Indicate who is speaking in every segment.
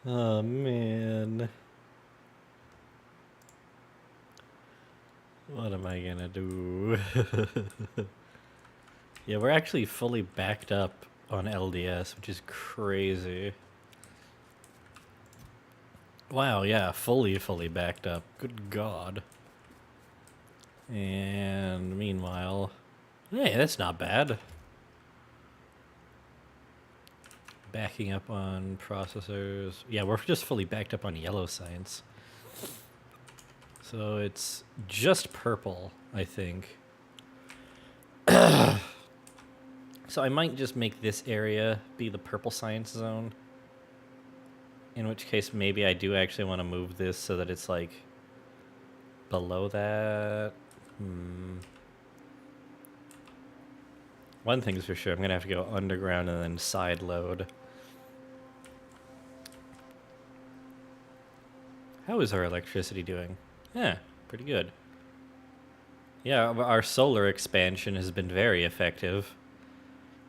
Speaker 1: Oh man. What am I gonna do? Yeah, we're actually fully backed up on LDS, which is crazy. Wow, yeah, fully backed up. Good God. And meanwhile, hey, that's not bad. Backing up on processors. Yeah, we're just fully backed up on yellow science. So it's just purple, I think. So I might just make this area be the purple science zone. In which case, maybe I do actually want to move this so that it's like below that. One thing's for sure, I'm going to have to go underground and then side load. How is our electricity doing? Yeah, pretty good. Yeah, our solar expansion has been very effective.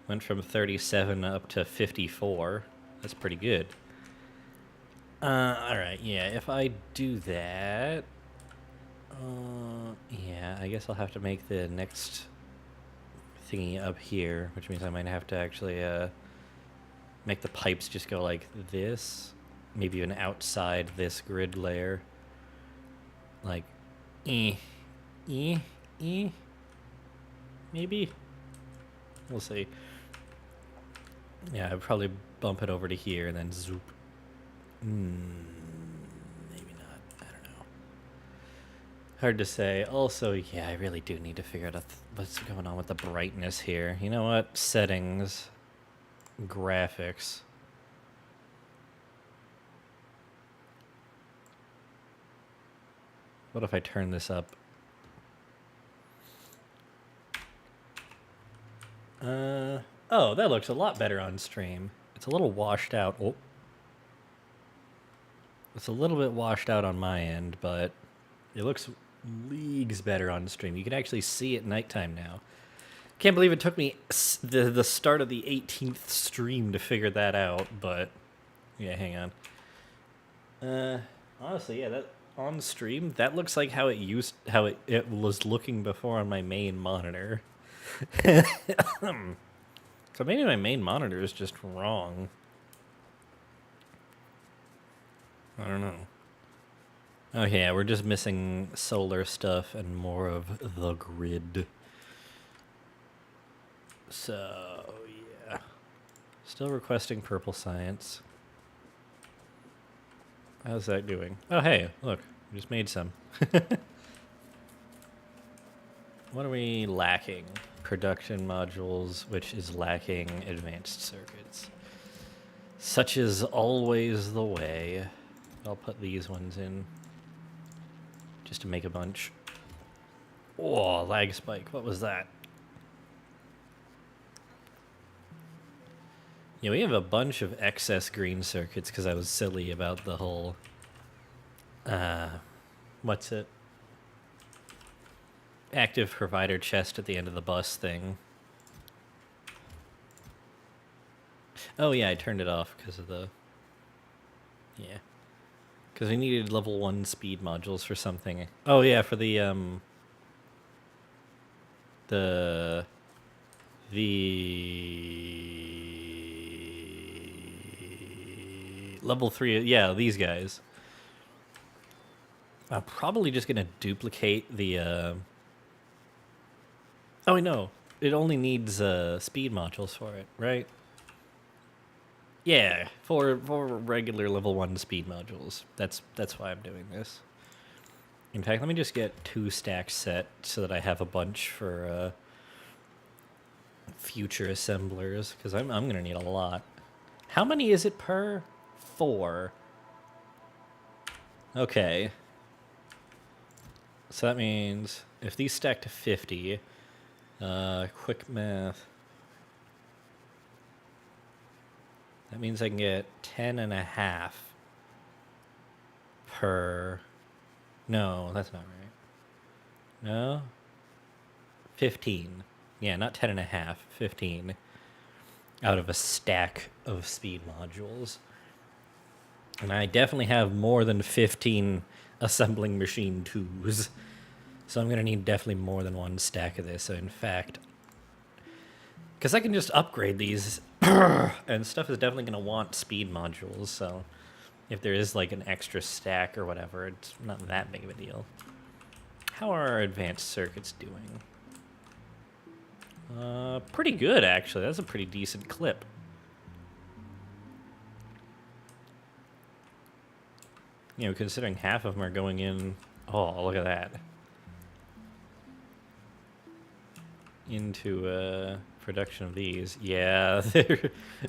Speaker 1: Went from 37 up to 54. That's pretty good. Alright, yeah, if I do that... yeah, I guess I'll have to make the next thingy up here, which means I might have to actually make the pipes just go like this. Maybe even outside this grid layer. Like, maybe? We'll see. Yeah, I'd probably bump it over to here and then zoop. Maybe not. I don't know. Hard to say. Also, yeah, I really do need to figure out what's going on with the brightness here. You know what? Settings. Graphics. What if I turn this up? Oh, that looks a lot better on stream. It's a little washed out. Oh. It's a little bit washed out on my end, but it looks leagues better on stream. You can actually see it nighttime now. Can't believe it took me the start of the 18th stream to figure that out, but yeah, hang on. Honestly, yeah, that on stream, that looks like how it was looking before on my main monitor. So maybe my main monitor is just wrong. I don't know. Oh yeah, we're just missing solar stuff and more of the grid. So, yeah. Still requesting purple science. How's that doing? Oh, hey, look. We just made some. What are we lacking? Production modules, which is lacking advanced circuits. Such is always the way. I'll put these ones in. Just to make a bunch. Oh, lag spike. What was that? Yeah, we have a bunch of excess green circuits because I was silly about the whole... what's it? Active provider chest at the end of the bus thing. Oh yeah, I turned it off because of the... Yeah. Because we needed level 1 speed modules for something. Oh yeah, for the level 3, yeah, these guys. I'm probably just gonna duplicate the oh wait, no. It only needs speed modules for it, right? Yeah, for regular level 1 speed modules. That's why I'm doing this. In fact, let me just get 2 stacks set so that I have a bunch for future assemblers, because I'm gonna need a lot. How many is it per? 4. Okay. So that means if these stack to 50, quick math. That means I can get 10.5 per... No, that's not right. No? 15. Yeah, not 10.5, 15. out of a stack of speed modules. And I definitely have more than 15 assembling machine 2s. So I'm going to need definitely more than one stack of this. So in fact, because I can just upgrade these, and stuff is definitely going to want speed modules, so if there is like an extra stack or whatever, it's not that big of a deal. How are our advanced circuits doing? Pretty good, actually. That's a pretty decent clip. You know, considering half of them are going in... Oh, look at that. Into production of these. Yeah,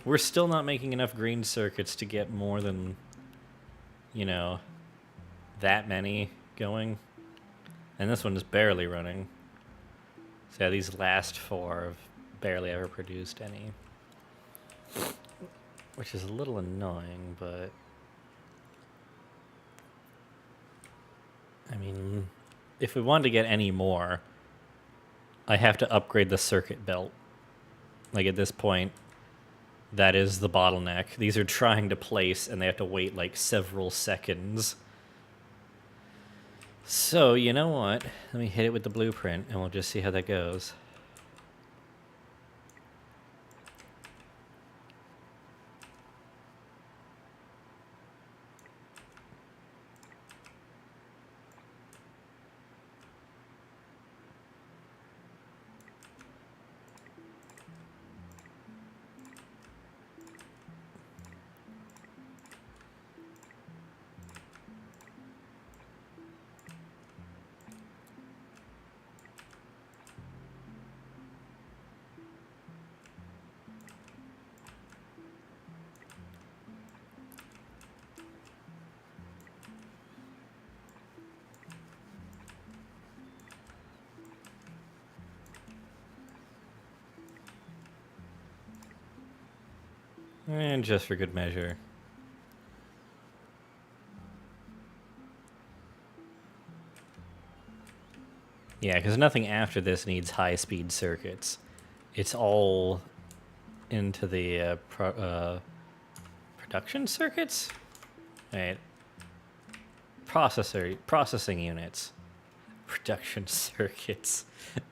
Speaker 1: we're still not making enough green circuits to get more than, you know, that many going. And this one is barely running. So yeah, these last 4 have barely ever produced any. Which is a little annoying, but... I mean, if we wanted to get any more, I have to upgrade the circuit belt. Like, at this point, that is the bottleneck. These are trying to place, and they have to wait, like, several seconds. So, you know what? Let me hit it with the blueprint, and we'll just see how that goes. And just for good measure. Yeah, because nothing after this needs high-speed circuits. It's all into the production circuits? Right. Processing units. Production circuits.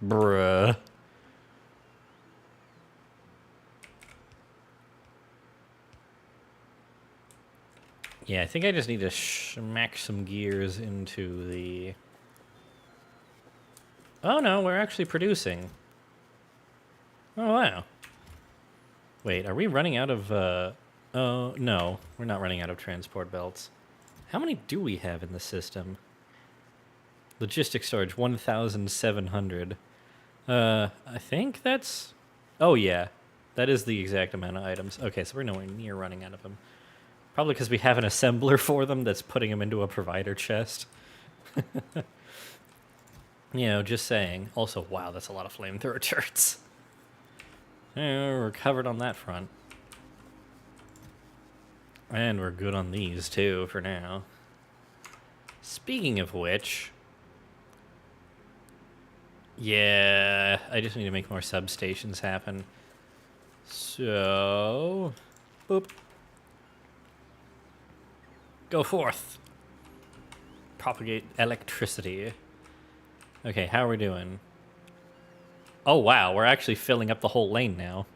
Speaker 1: Bruh. Yeah, I think I just need to smack some gears into the... Oh no, we're actually producing. Oh wow. Wait, are we running out of, Oh, no, we're not running out of transport belts. How many do we have in the system? Logistics storage, 1,700. I think that's... Oh yeah, that is the exact amount of items. Okay, so we're nowhere near running out of them. Probably because we have an assembler for them that's putting them into a provider chest. You know, just saying. Also, wow, that's a lot of flamethrower turrets. Yeah, we're covered on that front. And we're good on these, too, for now. Speaking of which... Yeah, I just need to make more substations happen. So... Boop. Go forth. Propagate electricity. Okay, how are we doing? Oh, wow, we're actually filling up the whole lane now.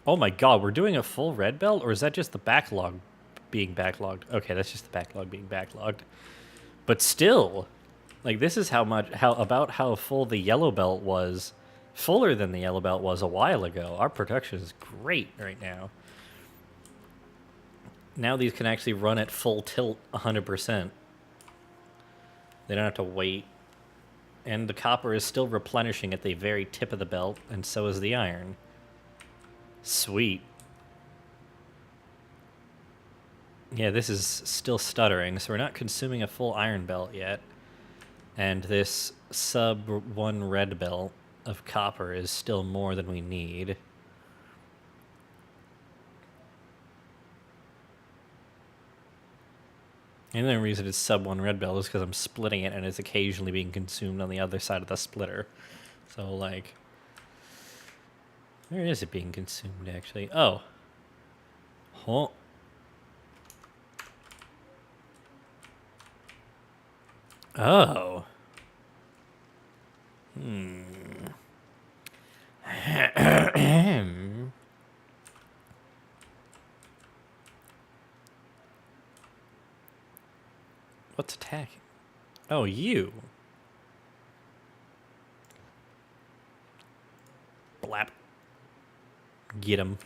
Speaker 1: Oh my god, we're doing a full red belt, or is that just the backlog being backlogged? Okay, that's just the backlog being backlogged. But still, like, this is how full the yellow belt was, fuller than the yellow belt was a while ago. Our production is great right now. Now these can actually run at full tilt 100%. They don't have to wait. And the copper is still replenishing at the very tip of the belt, and so is the iron. Sweet. Yeah, this is still stuttering, so we're not consuming a full iron belt yet. And this sub 1 red belt of copper is still more than we need. And the only reason it's sub 1 red belt is because I'm splitting it and it's occasionally being consumed on the other side of the splitter. So, like... Where is it being consumed, actually? Oh. Huh. Oh. What's attacking? Oh, you. Blap. Get him.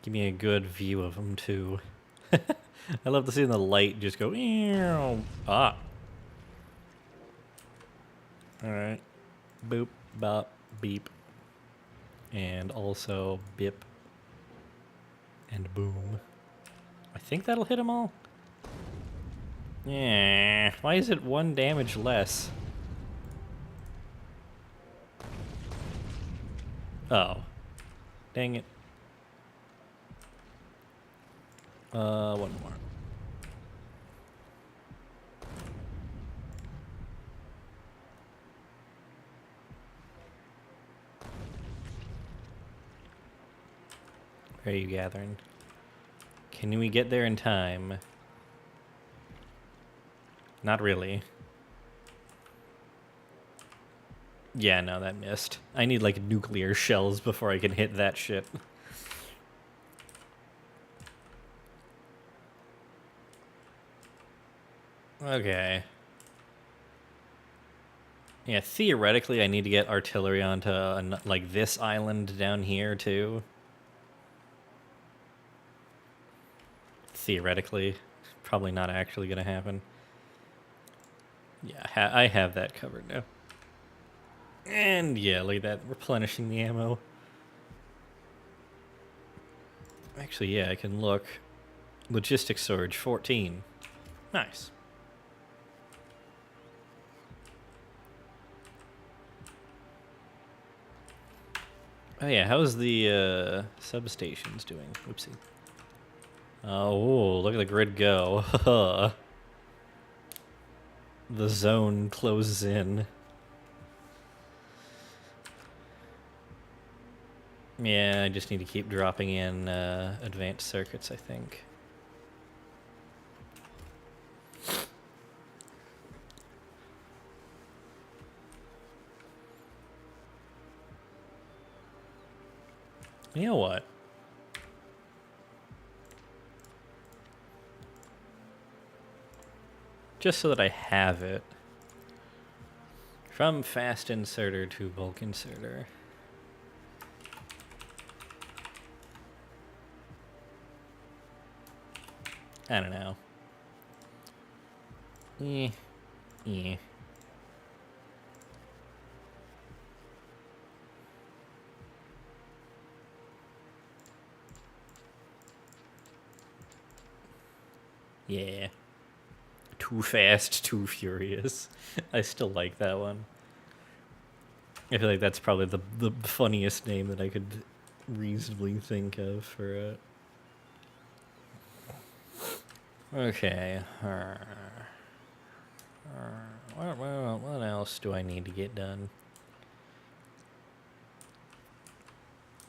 Speaker 1: Give me a good view of him, too. I love to see the light just go... Ew. Ah. Alright. Boop, bop, beep. And also bip. And boom. I think that'll hit them all. Yeah. Why is it 1 damage less? Oh. Dang it. One more. Where are you gathering? Can we get there in time? Not really. Yeah, no, that missed. I need, like, nuclear shells before I can hit that shit. Okay. Yeah, theoretically, I need to get artillery onto, like, this island down here, too. Theoretically. Probably not actually gonna happen. Yeah, I have that covered now. And yeah, look at that, replenishing the ammo. Actually, yeah, I can look. Logistics storage, 14. Nice. Oh yeah, how's the substations doing? Oopsie. Oh, look at the grid go. The zone closes in. Yeah, I just need to keep dropping in advanced circuits, I think. You know what? Just so that I have it. From fast inserter to bulk inserter. I don't know. Yeah. Yeah. Too fast, too furious. I still like that one. I feel like that's probably the funniest name that I could reasonably think of for it. Okay. What else do I need to get done?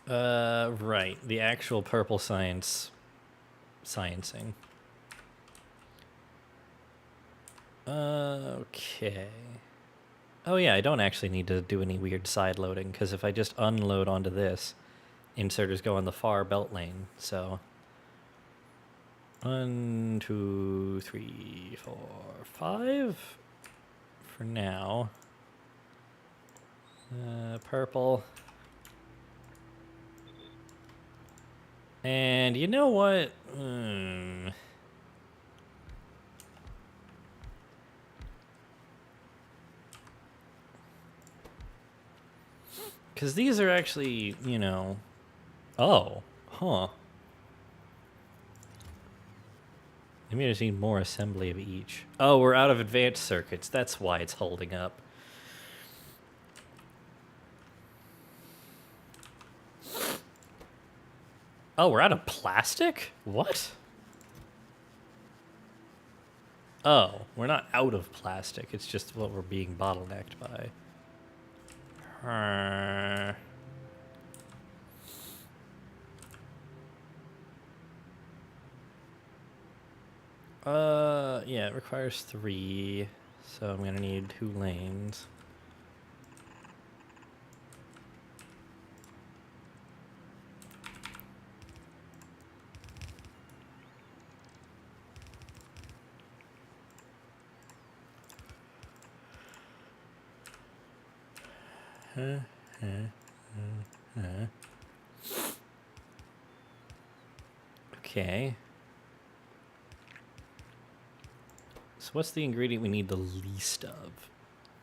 Speaker 1: Right. The actual purple sciencing. Okay. Oh yeah, I don't actually need to do any weird side loading, because if I just unload onto this, inserters go on the far belt lane, so... 1, 2, 3, 4, 5? For now. Purple. And you know what? Because these are actually, you know... Oh. Huh. Maybe I just need more assembly of each. Oh, we're out of advanced circuits. That's why it's holding up. Oh, we're out of plastic? What? Oh, we're not out of plastic. It's just what we're being bottlenecked by. Yeah, it requires 3, so I'm gonna need 2 lanes. Okay. So what's the ingredient we need the least of?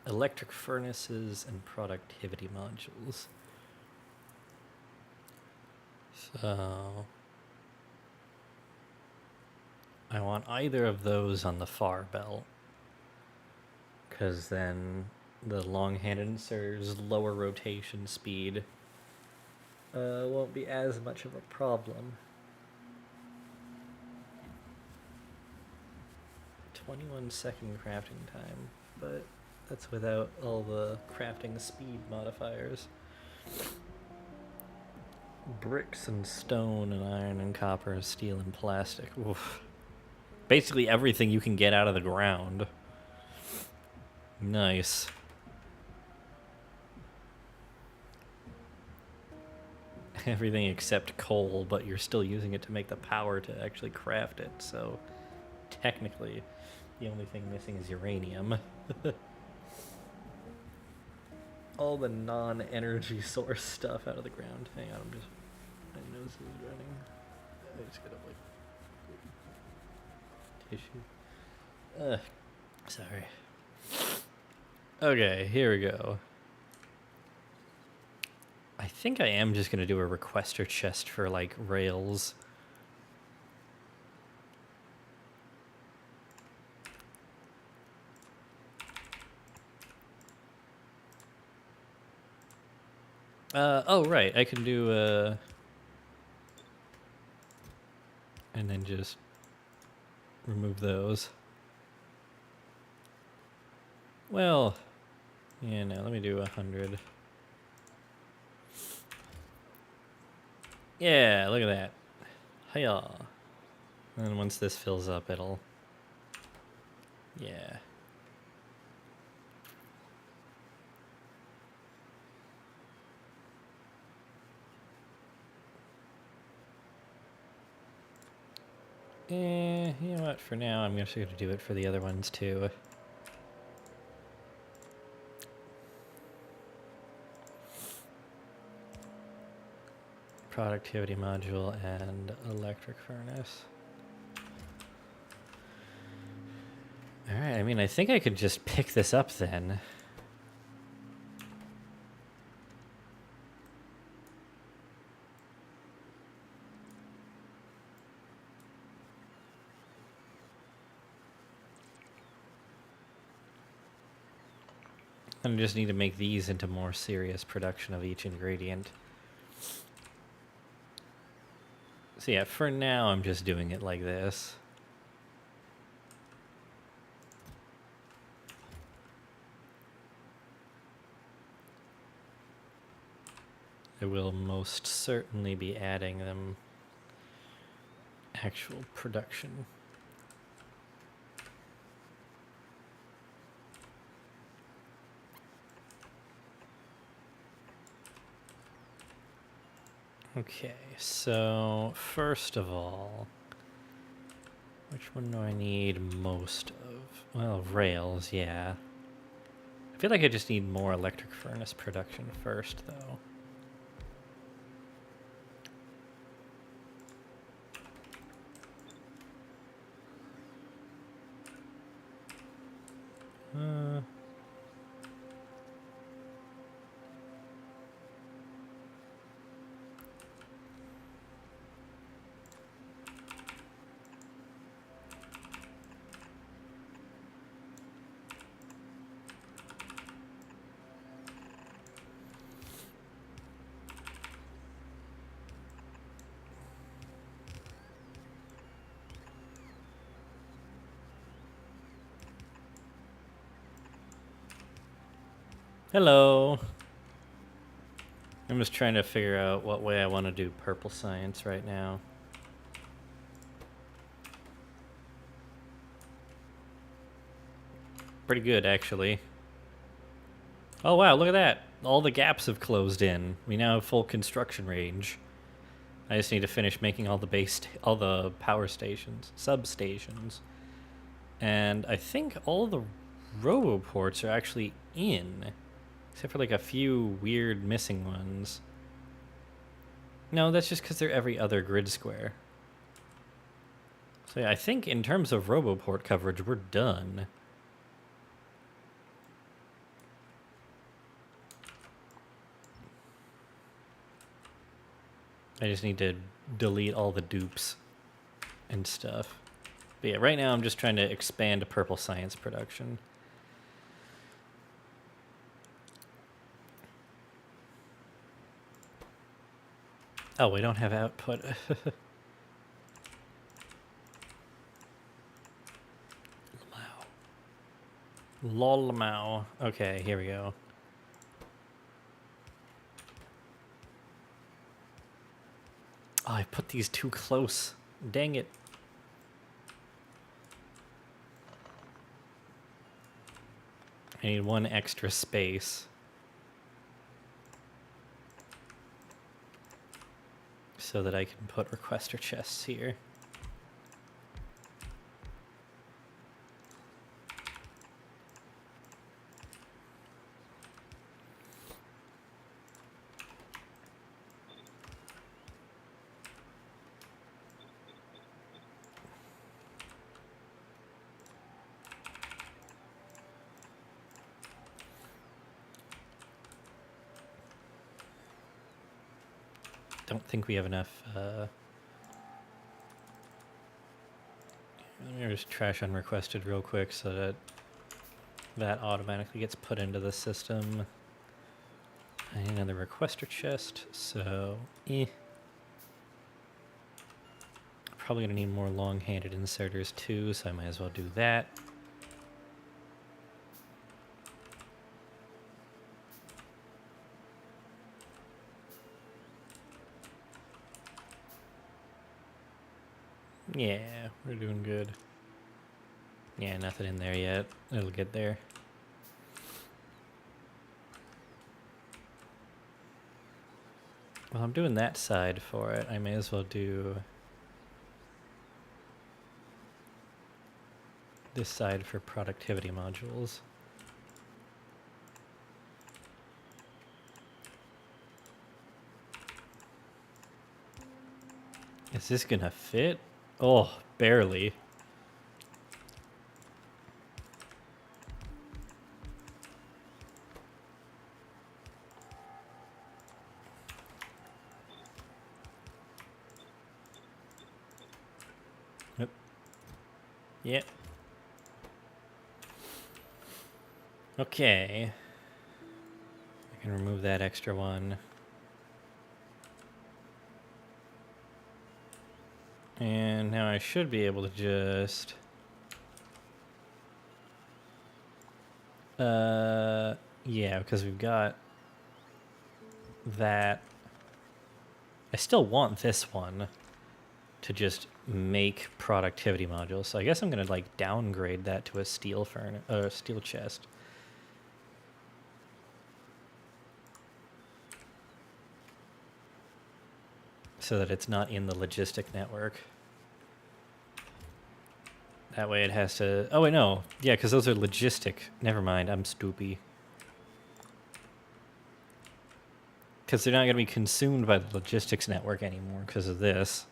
Speaker 1: Electric furnaces and productivity modules. So I want either of those on the far belt, because then the long-handed insert's lower rotation speed won't be as much of a problem. 21-second crafting time, but that's without all the crafting speed modifiers. Bricks and stone and iron and copper and steel and plastic. Oof. Basically everything you can get out of the ground. Nice. Everything except coal, but you're still using it to make the power to actually craft it, so technically the only thing missing is uranium. All the non-energy source stuff out of the ground. Hang on, my nose is running. I just gotta tissue. Sorry. Okay, here we go. I think I am just gonna do a requester chest for like rails. Oh right, I can do and then just remove those. Well, yeah, no, let me do 100. Yeah, look at that. Hiya. And then once this fills up, it'll... Yeah. You know what, for now, I'm just going to do it for the other ones, too. Productivity module and electric furnace. Alright, I mean, I think I could just pick this up then. I just need to make these into more serious production of each ingredient. So yeah, for now I'm just doing it like this. I will most certainly be adding them actual production. Okay, so first of all, which one do I need most of? Well, rails, yeah. I feel like I just need more electric furnace production first, though. Hello. I'm just trying to figure out what way I want to do purple science right now. Pretty good, actually. Oh wow, look at that. All the gaps have closed in. We now have full construction range. I just need to finish making all the power stations, substations. And I think all the roboports are actually in, except for like a few weird missing ones. No, that's just because they're every other grid square. So yeah, I think in terms of roboport coverage, we're done. I just need to delete all the dupes and stuff. But yeah, right now I'm just trying to expand purple science production. Oh, we don't have output. Lolmao. Okay, here we go. Oh, I put these too close. Dang it. I need one extra space. So that I can put requester chests here. Don't think we have enough. Let me just trash unrequested real quick so that that automatically gets put into the system. I need another requester chest, so probably gonna need more long-handed inserters too, so I might as well do that. Yeah, we're doing good. Yeah, nothing in there yet. It'll get there. Well, I'm doing that side for it. I may as well do this side for productivity modules. Is this gonna fit? Oh, barely. Yep. Yep. Okay. I can remove that extra one. And now I should be able to just... yeah, because we've got that. I still want this one to just make productivity modules. So I guess I'm gonna like downgrade that to a steel steel chest. So that it's not in the logistic network. That way it has to... Oh, wait, no. Yeah, because those are logistic. Never mind, I'm stoopy. Because they're not going to be consumed by the logistics network anymore because of this.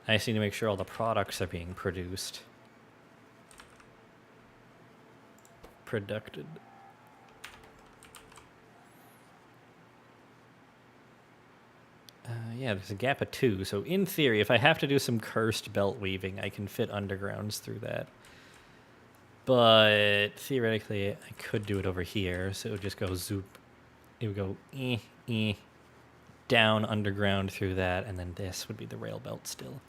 Speaker 1: I just need to make sure all the products are being produced. Producted. Yeah, there's a gap of 2. So in theory, if I have to do some cursed belt weaving, I can fit undergrounds through that. But theoretically, I could do it over here. So it would just go zoop. It would go down underground through that, and then this would be the rail belt still.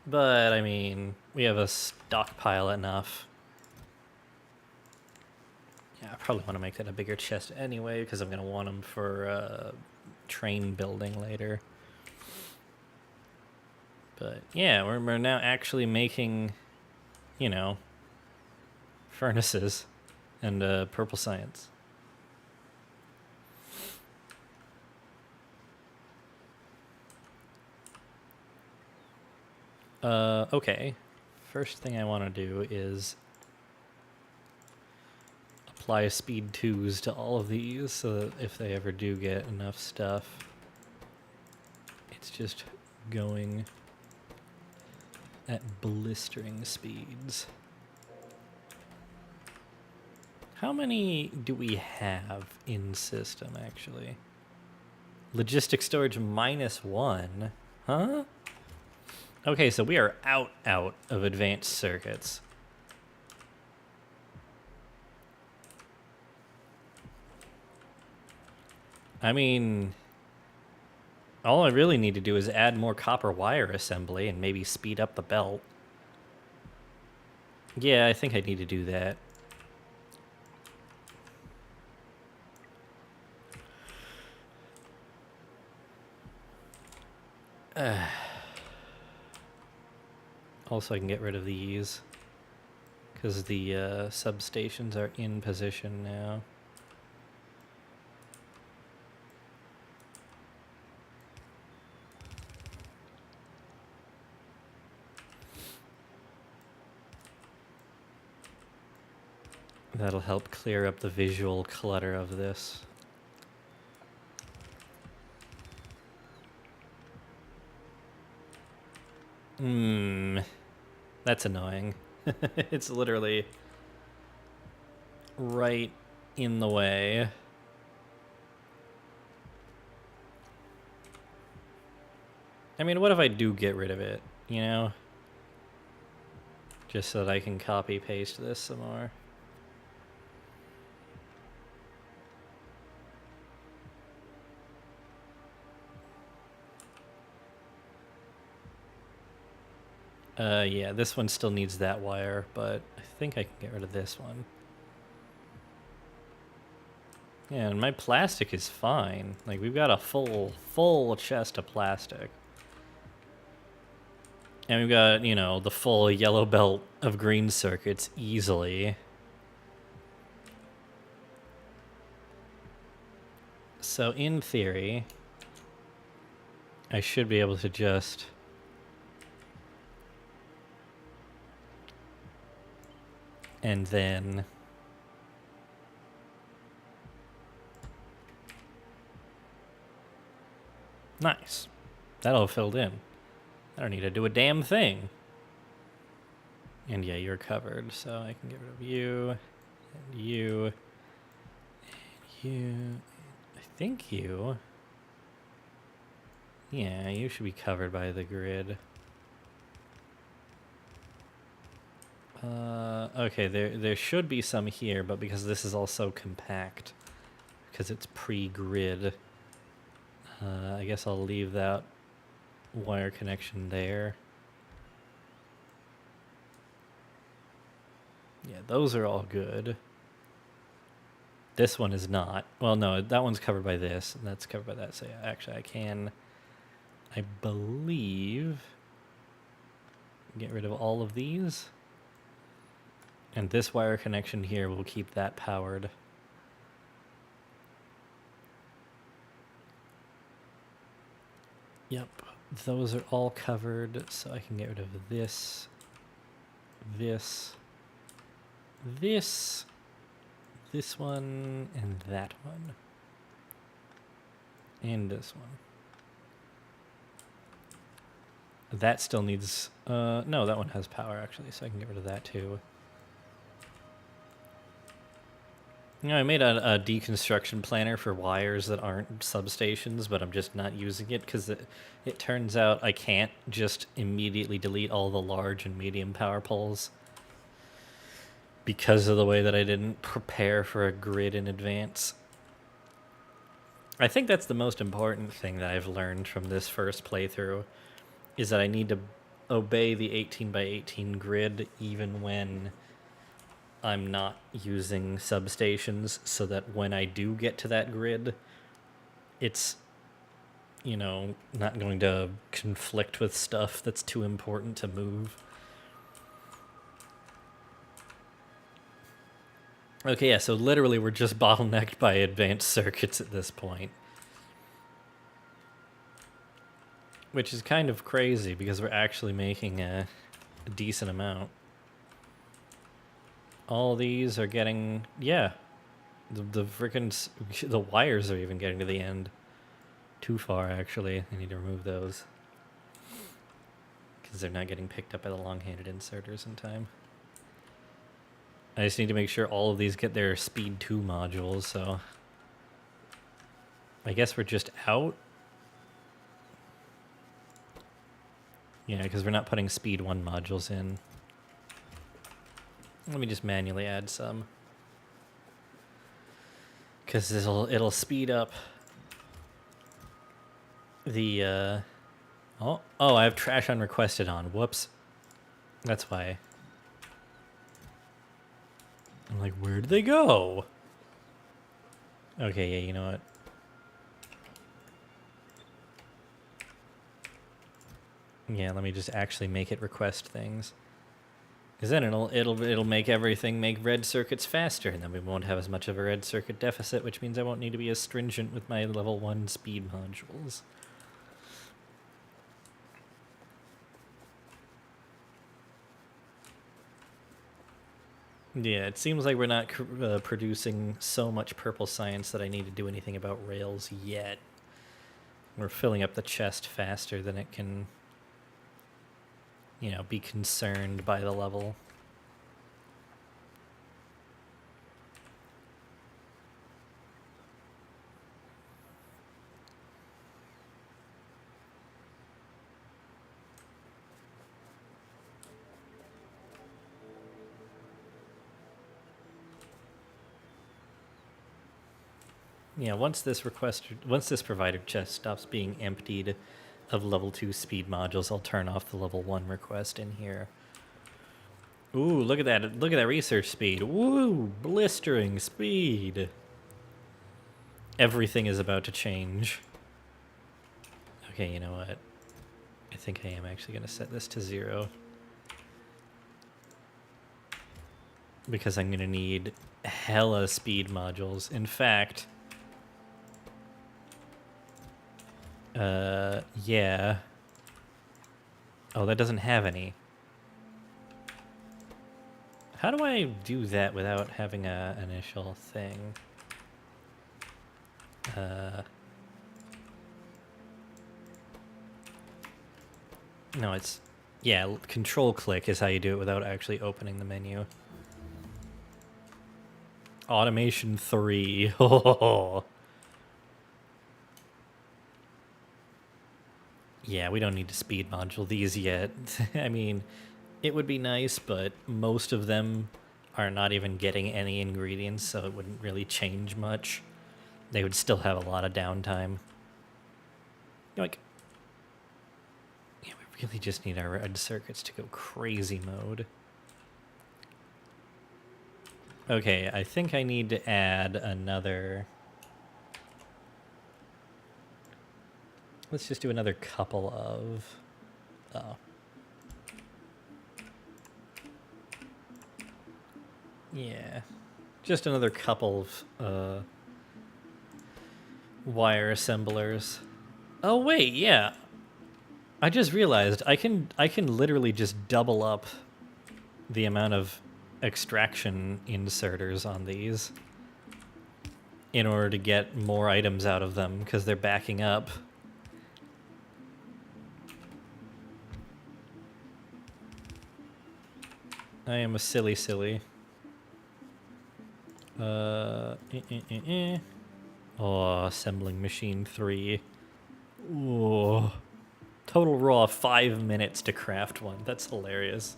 Speaker 1: But, I mean, we have a stockpile enough. I probably want to make that a bigger chest anyway, because I'm going to want them for train building later. But yeah, we're now actually making, you know, furnaces and purple science. Okay. First thing I want to do is apply speed 2s to all of these so that if they ever do get enough stuff, it's just going at blistering speeds. How many do we have in system, actually? Logistic storage -1? Huh? Okay, so we are out of advanced circuits. I mean, all I really need to do is add more copper wire assembly and maybe speed up the belt. Yeah, I think I need to do that. Also, I can get rid of these because the substations are in position now. That'll help clear up the visual clutter of this. That's annoying. It's literally right in the way. I mean, what if I do get rid of it, you know? Just so that I can copy paste this some more. Yeah, this one still needs that wire, but I think I can get rid of this one. Yeah, and my plastic is fine. Like, we've got a full chest of plastic. And we've got, you know, the full yellow belt of green circuits easily. So, in theory, I should be able to just... and then... Nice. That'll have filled in. I don't need to do a damn thing. And yeah, you're covered, so I can get rid of you, and you, and you, I think you. Yeah, you should be covered by the grid. Okay, there should be some here, but because this is also compact, because it's pre-grid, I guess I'll leave that wire connection there. Yeah, those are all good. This one is not. Well, no, that one's covered by this, and that's covered by that. So yeah, actually I can, I believe, get rid of all of these. And this wire connection here will keep that powered. Yep, those are all covered, so I can get rid of this, this one, and that one. And this one. That still needs... no, that one has power, actually, so I can get rid of that, too. You know, I made a deconstruction planner for wires that aren't substations, but I'm just not using it because it turns out I can't just immediately delete all the large and medium power poles because of the way that I didn't prepare for a grid in advance. I think that's the most important thing that I've learned from this first playthrough, is that I need to obey the 18 by 18 grid even when I'm not using substations so that when I do get to that grid, it's, you know, not going to conflict with stuff that's too important to move. Okay, yeah, so literally we're just bottlenecked by advanced circuits at this point. Which is kind of crazy because we're actually making a decent amount. All these are getting, yeah, the frickin' the wires are even getting to the end. Too far, actually. I need to remove those because they're not getting picked up by the long-handed inserters in time. I just need to make sure all of these get their speed 2 modules, so I guess we're just out. Yeah, because we're not putting speed 1 modules in. Let me just manually add some. Because it'll speed up the, Oh, I have trash unrequested on. Whoops. That's why. I'm like, where did they go? Okay, yeah, you know what? Yeah, let me just actually make it request things. Because then it'll make everything make red circuits faster, and then we won't have as much of a red circuit deficit, which means I won't need to be as stringent with my level 1 speed modules. Yeah, it seems like we're not producing so much purple science that I need to do anything about rails yet. We're filling up the chest faster than it can, you know, be concerned by the level. Yeah, once this provider chest stops being emptied of level 2 speed modules, I'll turn off the level 1 request in here. Ooh, look at that. Look at that research speed. Woo, blistering speed. Everything is about to change. Okay, you know what? I think I am actually going to set this to 0. Because I'm going to need hella speed modules. In fact, yeah. Oh, that doesn't have any. How do I do that without having a initial thing? No, it's... Yeah, control click is how you do it without actually opening the menu. Automation 3. Oh. Yeah, we don't need to speed module these yet. I mean, it would be nice, but most of them are not even getting any ingredients, so it wouldn't really change much. They would still have a lot of downtime. Like, yeah, we really just need our red circuits to go crazy mode. Okay, I think I need to add another... Let's just do another couple of... Oh. Yeah. Just another couple of wire assemblers. Oh wait, yeah. I just realized I can literally just double up the amount of extraction inserters on these in order to get more items out of them because they're backing up. I am a silly. Oh, assembling machine 3. Ooh. Total raw 5 minutes to craft one. That's hilarious.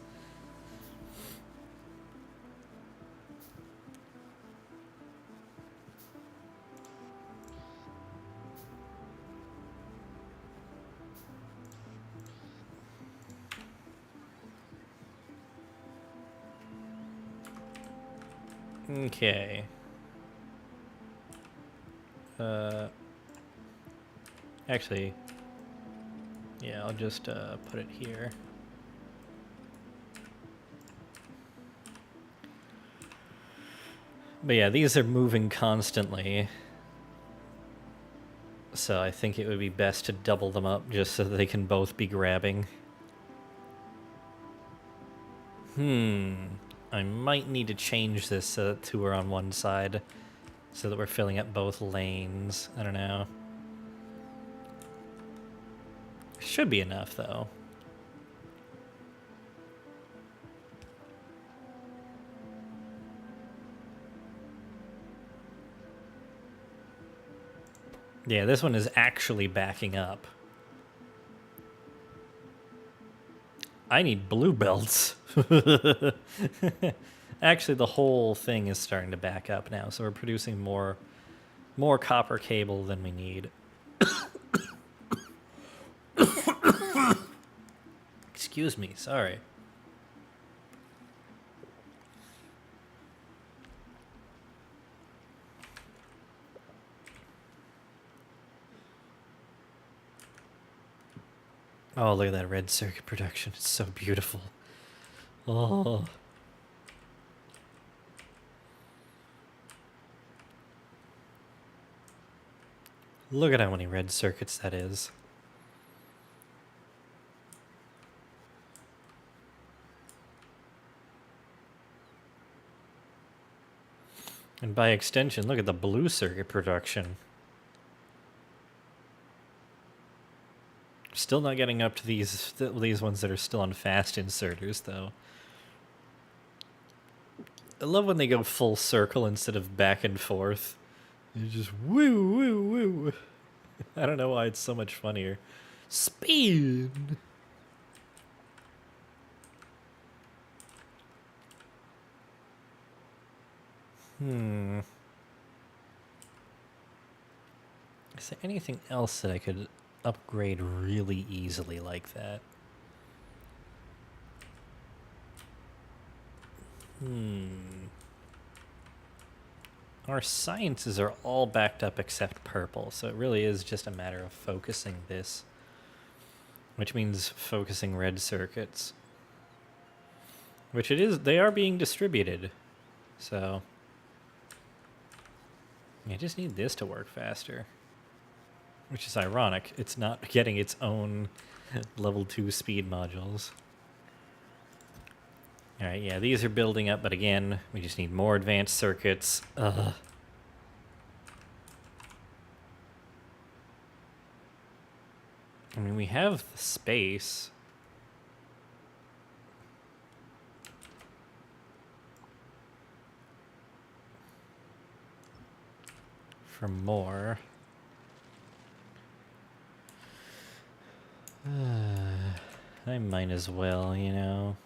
Speaker 1: Okay. Actually, yeah, I'll just put it here. But yeah, these are moving constantly. So I think it would be best to double them up just so that they can both be grabbing. I might need to change this so that two are on one side so that we're filling up both lanes. I don't know. Should be enough, though. Yeah, this one is actually backing up. I need blue belts. Actually, the whole thing is starting to back up now, so we're producing more copper cable than we need. Excuse me, sorry. Oh, look at that red circuit production. It's so beautiful. Oh. Look at how many red circuits that is. And by extension, look at the blue circuit production. Still not getting up to these ones that are still on fast inserters, though. I love when they go full circle instead of back and forth. You just woo, woo, woo. I don't know why it's so much funnier. Speed! Is there anything else that I could upgrade really easily like that? Our sciences are all backed up except purple, so it really is just a matter of focusing this. Which means focusing red circuits. Which it is, they are being distributed. So I just need this to work faster. Which is ironic. It's not getting its own level 2 speed modules. Alright, yeah, these are building up, but again, we just need more advanced circuits. Ugh. I mean, we have the space. For more. I might as well, you know.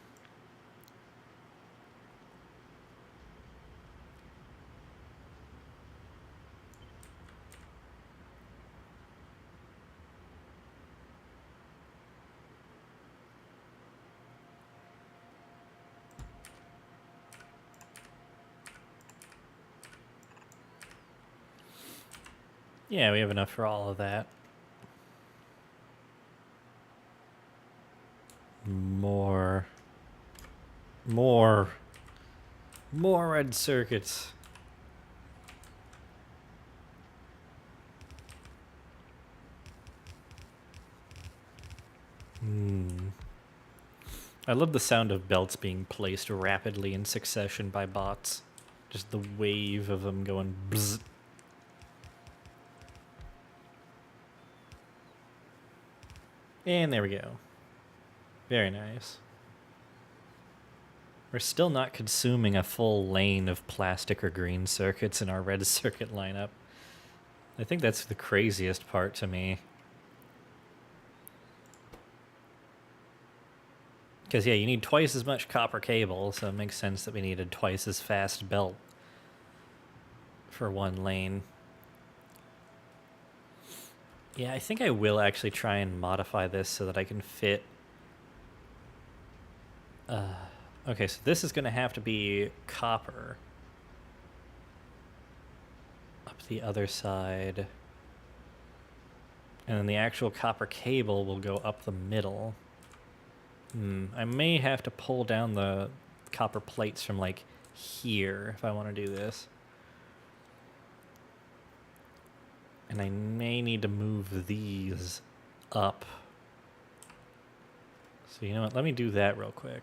Speaker 1: Yeah, we have enough for all of that. More red circuits. I love the sound of belts being placed rapidly in succession by bots. Just the wave of them going bzz. And there we go. Very nice. We're still not consuming a full lane of plastic or green circuits in our red circuit lineup. I think that's the craziest part to me. Because, yeah, you need twice as much copper cable, so it makes sense that we needed twice as fast belt for one lane. Yeah, I think I will actually try and modify this so that I can fit... okay, so this is going to have to be copper. the other side. And then the actual copper cable will go up the middle. I may have to pull down the copper plates from, like, here if I want to do this. And I may need to move these up. So you know what? Let me do that real quick.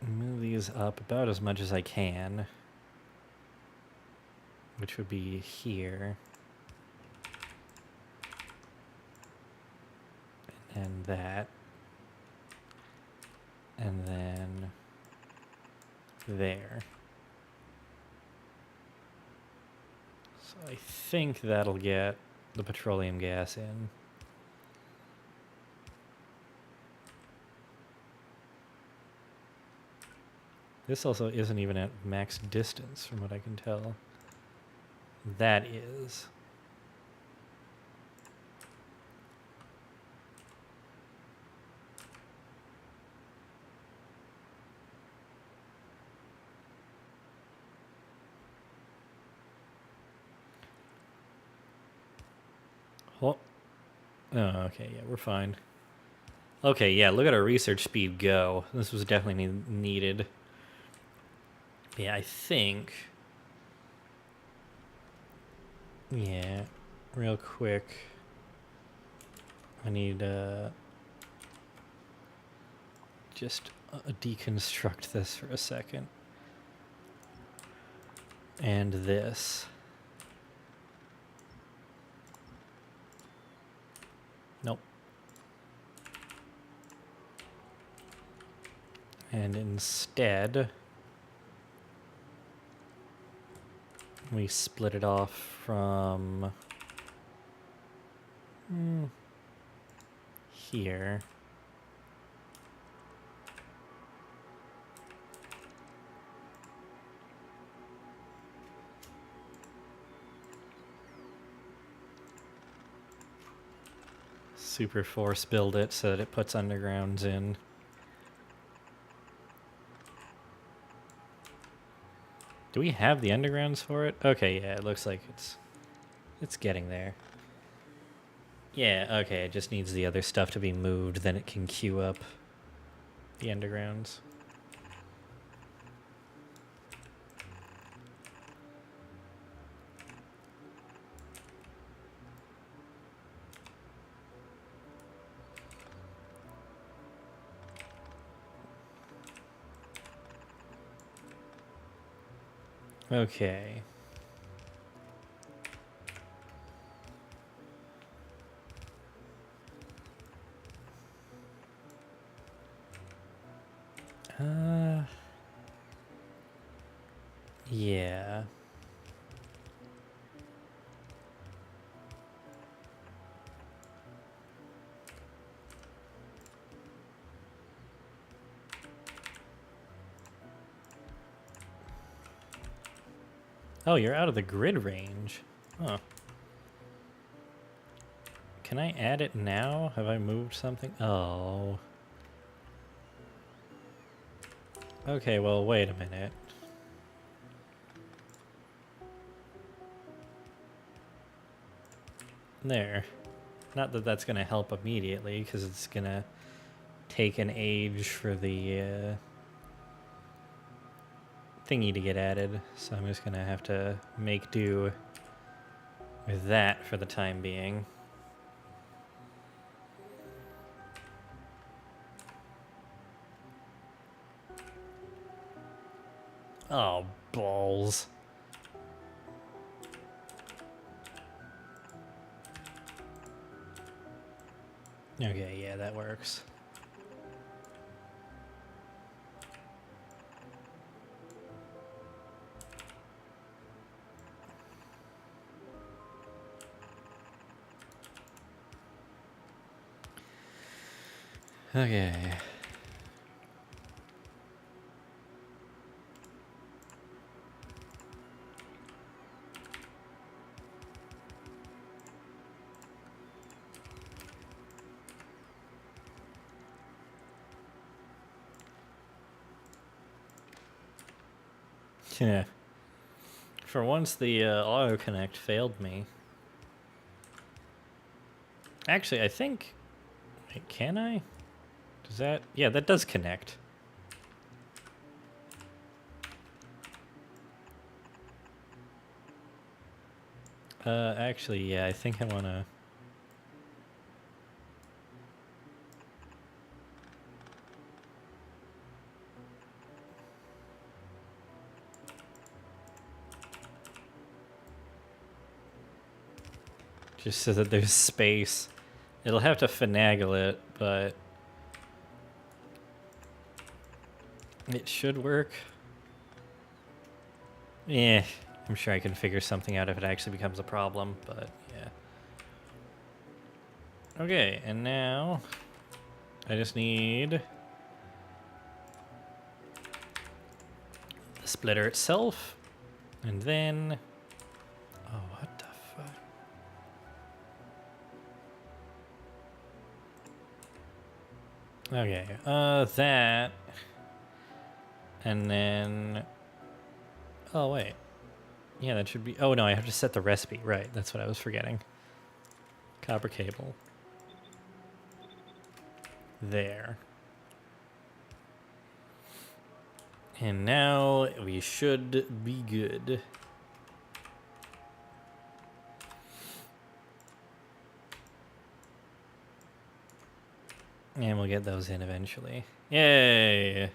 Speaker 1: Move these up about as much as I can, which would be here. And that. And then there. So I think that'll get the petroleum gas in. This also isn't even at max distance from what I can tell. That is. Oh, okay, yeah, we're fine. Okay, yeah, look at our research speed go. This was definitely needed. Yeah, I think... Yeah, real quick. I need just deconstruct this for a second. And this. Nope. And instead, we split it off from here. Super force build it so that it puts undergrounds in. Do we have the undergrounds for it? Okay, yeah, it looks like it's getting there. Yeah, okay, it just needs the other stuff to be moved, then it can queue up the undergrounds. Okay. Yeah. Oh, you're out of the grid range. Huh. Can I add it now? Have I moved something? Oh. Okay, well, wait a minute. There. Not that that's going to help immediately, because it's going to take an age for the thingy to get added. So I'm just going to have to make do with that for the time being. Oh, balls. Okay, yeah, that works. Okay. Yeah. For once, the auto connect failed me. Actually, I think... Wait, can I? Does that... Yeah, that does connect. Actually, yeah, I think I want to... Just so that there's space. It'll have to finagle it, but... It should work. Yeah, I'm sure I can figure something out if it actually becomes a problem, but yeah. Okay, and now... I just need... the splitter itself, and then... Oh, what the fuck? Okay, that... And then... Oh, wait. Yeah, that should be... Oh, no, I have to set the recipe. Right, that's what I was forgetting. Copper cable. There. And now we should be good. And we'll get those in eventually. Yay!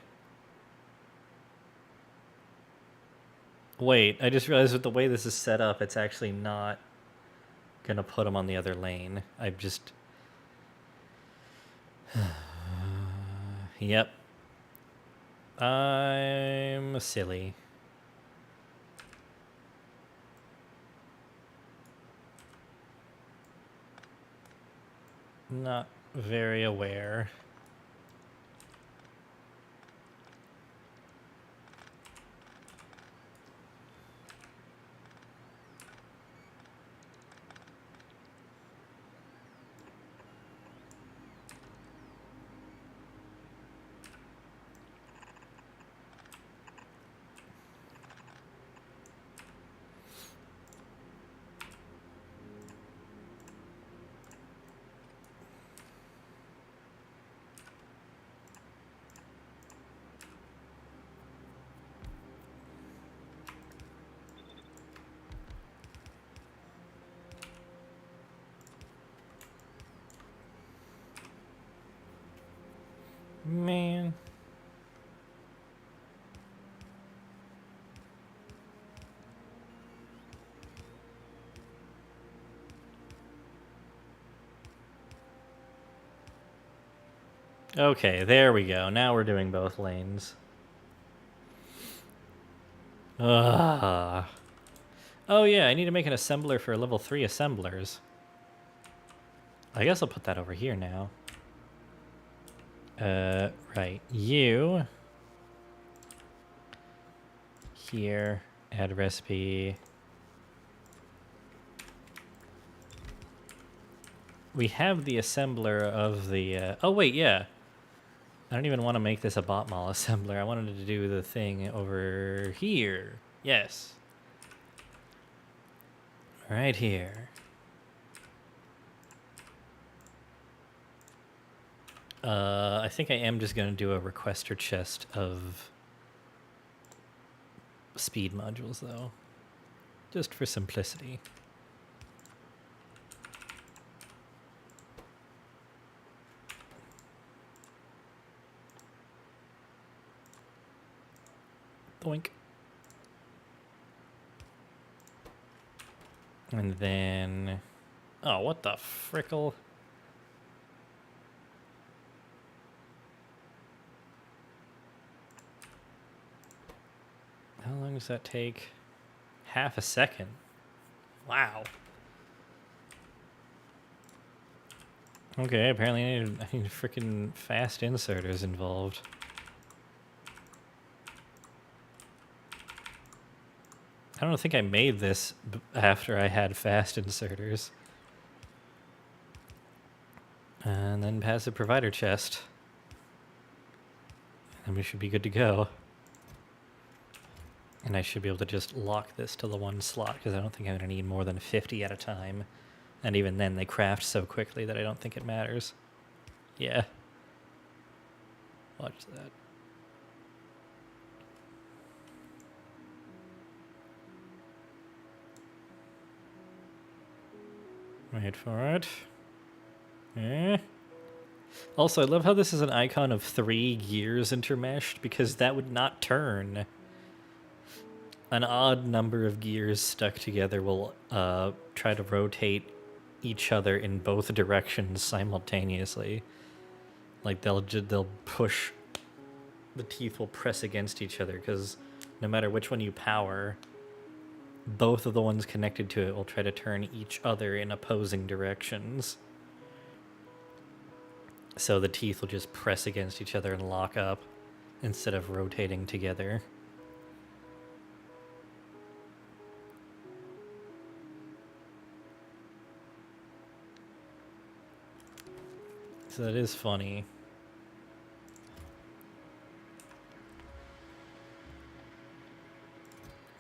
Speaker 1: Wait, I just realized with the way this is set up, it's actually not gonna put them on the other lane. I'm just... Yep. I'm silly. Not very aware. Man. Okay, there we go. Now we're doing both lanes. Ugh. Oh yeah, I need to make an assembler for level 3 assemblers. I guess I'll put that over here now. Right. You. Here. Add recipe. We have the assembler of the... Oh wait, yeah. I don't even want to make this a bot mall assembler. I wanted to do the thing over here. Yes. Right here. I think I am just going to do a requester chest of speed modules, though. Just for simplicity. Boink. And then... Oh, what the frickle? How long does that take? Half a second. Wow. Okay, apparently I need freaking fast inserters involved. I don't think I made this after I had fast inserters. And then passive provider chest. And we should be good to go. And I should be able to just lock this to the one slot, because I don't think I'm going to need more than 50 at a time. And even then, they craft so quickly that I don't think it matters. Yeah. Watch that. Wait for it. Eh. Also, I love how this is an icon of 3 gears intermeshed, because that would not turn. An odd number of gears stuck together will try to rotate each other in both directions simultaneously. Like they'll push. The teeth will press against each other, because no matter which one you power, both of the ones connected to it will try to turn each other in opposing directions. So the teeth will just press against each other and lock up instead of rotating together. So that is funny.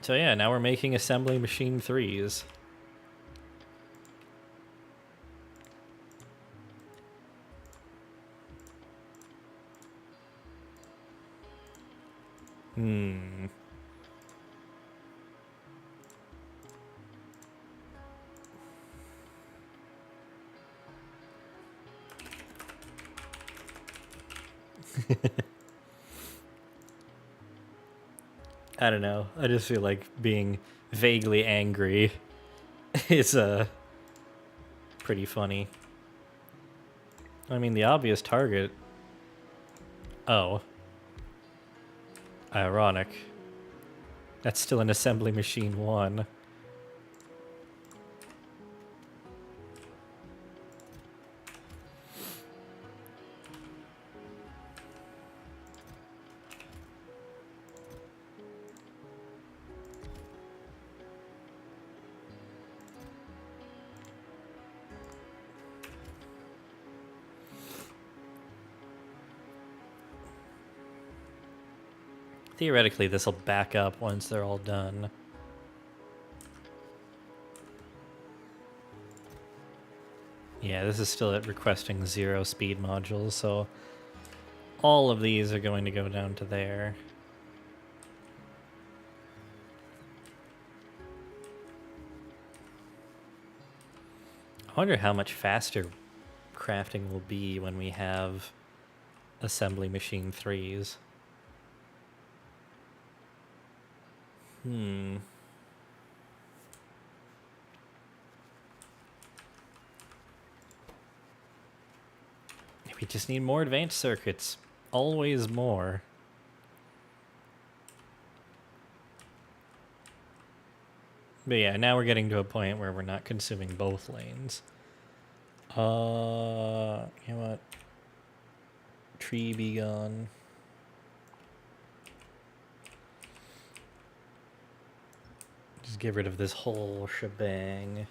Speaker 1: So yeah, now we're making assembly machine 3s. I don't know. I just feel like being vaguely angry is pretty funny. I mean, the obvious target. Oh. Ironic. That's still an assembly machine 1. Theoretically, this will back up once they're all done. Yeah, this is still at requesting 0 speed modules, so all of these are going to go down to there. I wonder how much faster crafting will be when we have assembly machine 3s. We just need more advanced circuits. Always more. But yeah, now we're getting to a point where we're not consuming both lanes. You know what? Tree be gone. Just get rid of this whole shebang.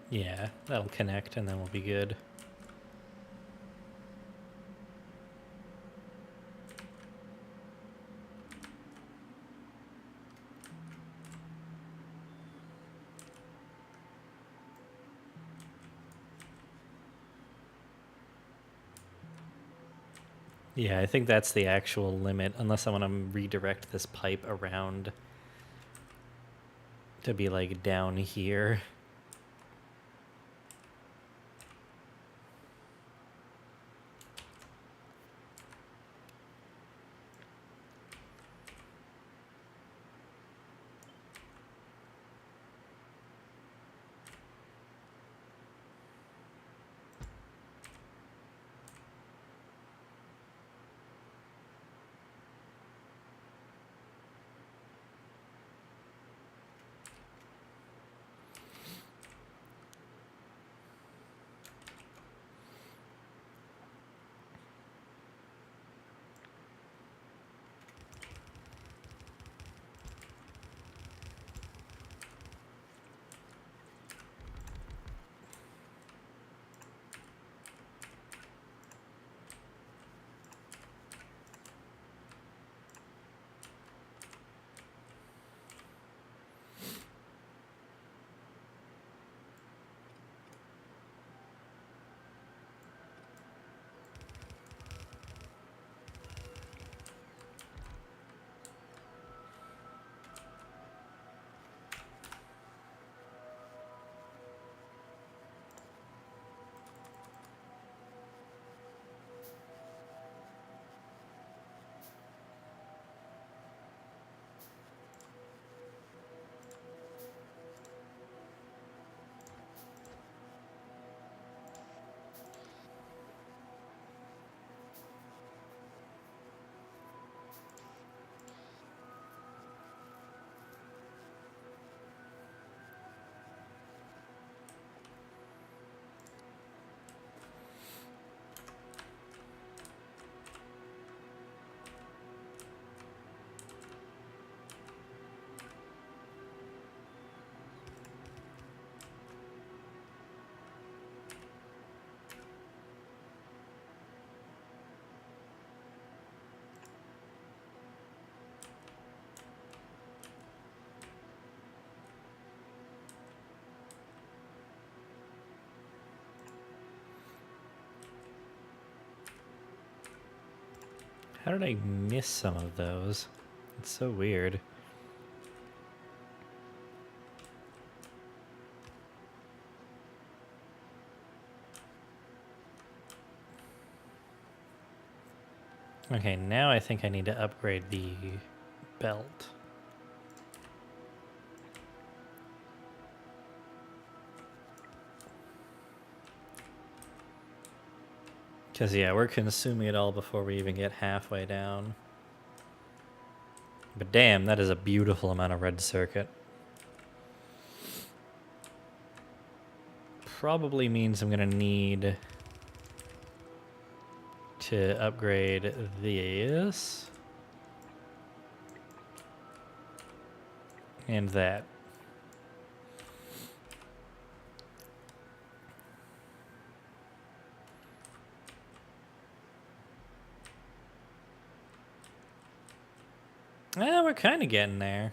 Speaker 1: Yeah, that'll connect and then we'll be good. Yeah, I think that's the actual limit, unless I want to redirect this pipe around to be like down here. How did I miss some of those? It's so weird. Okay, now I think I need to upgrade the belt. Because, yeah, we're consuming it all before we even get halfway down. But damn, that is a beautiful amount of red circuit. Probably means I'm going to need to upgrade this. And that. Yeah, we're kind of getting there.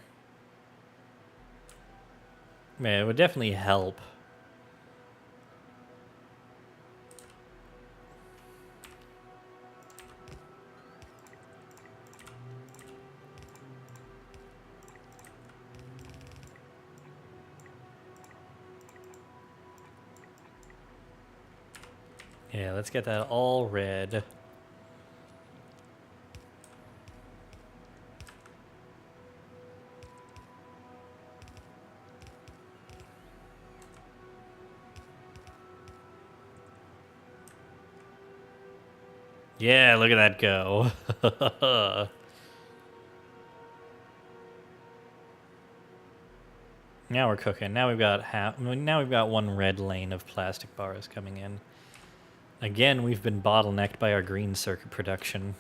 Speaker 1: Yeah, it would definitely help. Yeah, let's get that all red. Yeah, look at that go. Now we're cooking. Now we've got one red lane of plastic bars coming in. Again, we've been bottlenecked by our green circuit production.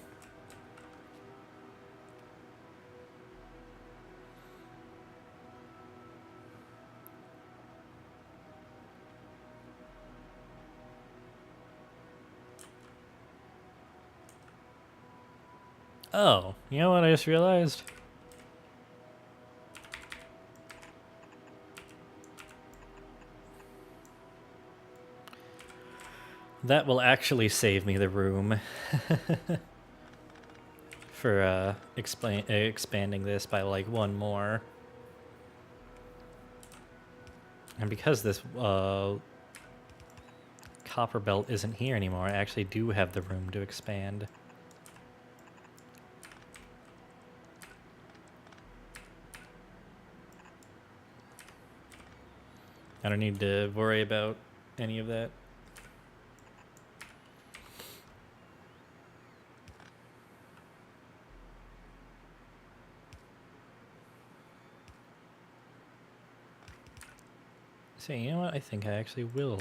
Speaker 1: Oh, you know what I just realized? That will actually save me the room for expanding this by like one more. And because this copper belt isn't here anymore, I actually do have the room to expand. I don't need to worry about any of that. So, you know what? I think I actually will.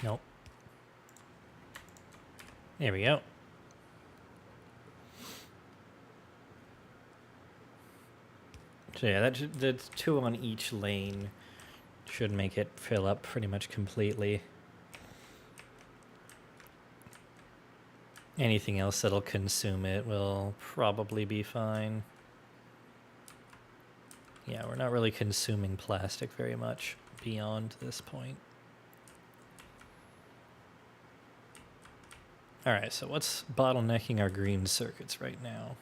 Speaker 1: Nope. There we go. So yeah, that's 2 on each lane. Should make it fill up pretty much completely. Anything else that'll consume it will probably be fine. Yeah, we're not really consuming plastic very much beyond this point. Alright, so what's bottlenecking our green circuits right now?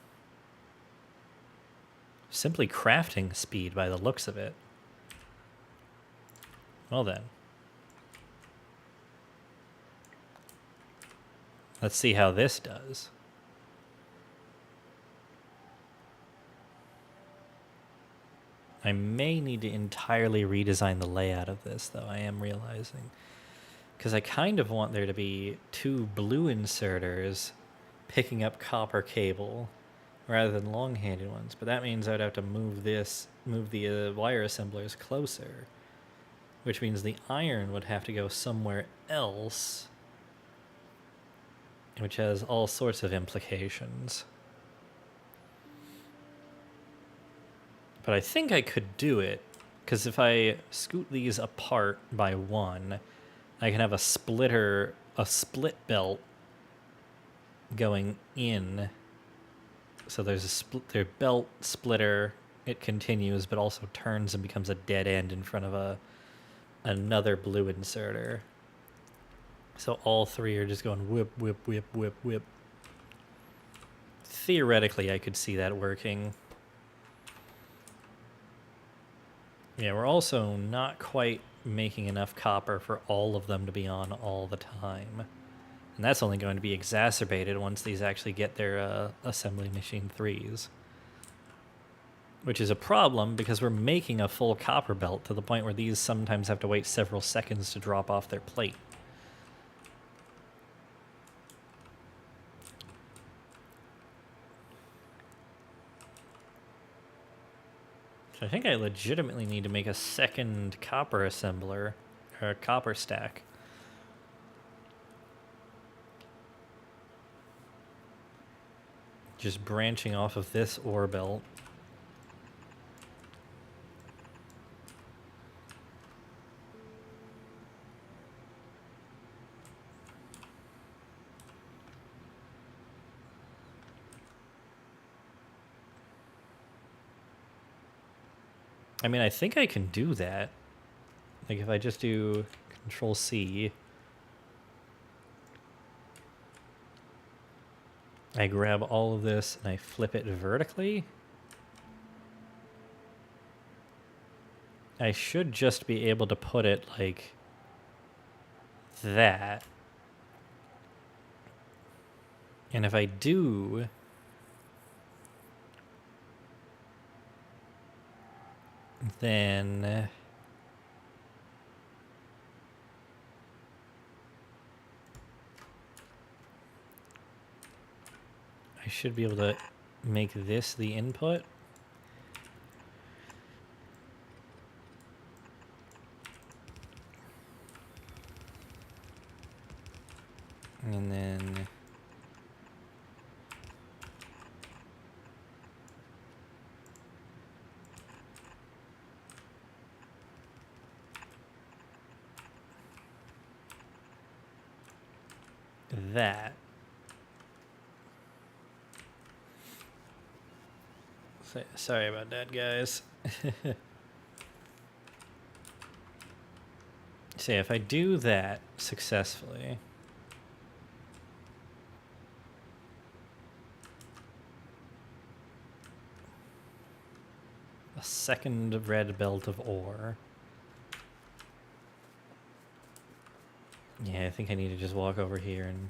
Speaker 1: Simply crafting speed by the looks of it. Well then. Let's see how this does. I may need to entirely redesign the layout of this, though, I am realizing. Because I kind of want there to be 2 blue inserters picking up copper cable rather than long-handed ones. But that means I'd have to move the wire assemblers closer, which means the iron would have to go somewhere else, which has all sorts of implications. But I think I could do it, because if I scoot these apart by 1, I can have a split belt going in. So there's their belt splitter. It continues, but also turns and becomes a dead end in front of another blue inserter. So all three are just going whip, whip, whip, whip, whip. Theoretically, I could see that working. Yeah, we're also not quite making enough copper for all of them to be on all the time. And that's only going to be exacerbated once these actually get their assembly machine 3s. Which is a problem because we're making a full copper belt to the point where these sometimes have to wait several seconds to drop off their plate. So I think I legitimately need to make a second copper assembler, or a copper stack. Just branching off of this ore belt. I mean, I think I can do that. Like if I just do Control C, I grab all of this and I flip it vertically. I should just be able to put it like that. And if I do, then I should be able to make this the input. And then that. Sorry about that, guys. So if I do that successfully, a second red belt of ore. Yeah, I think I need to just walk over here and...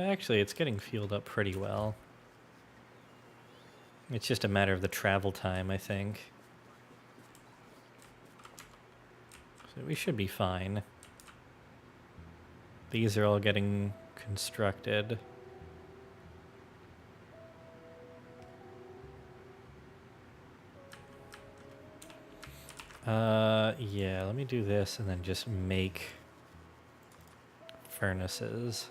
Speaker 1: actually, it's getting fueled up pretty well. It's just a matter of the travel time, I think. So we should be fine. These are all getting constructed. Yeah, let me do this and then just make furnaces.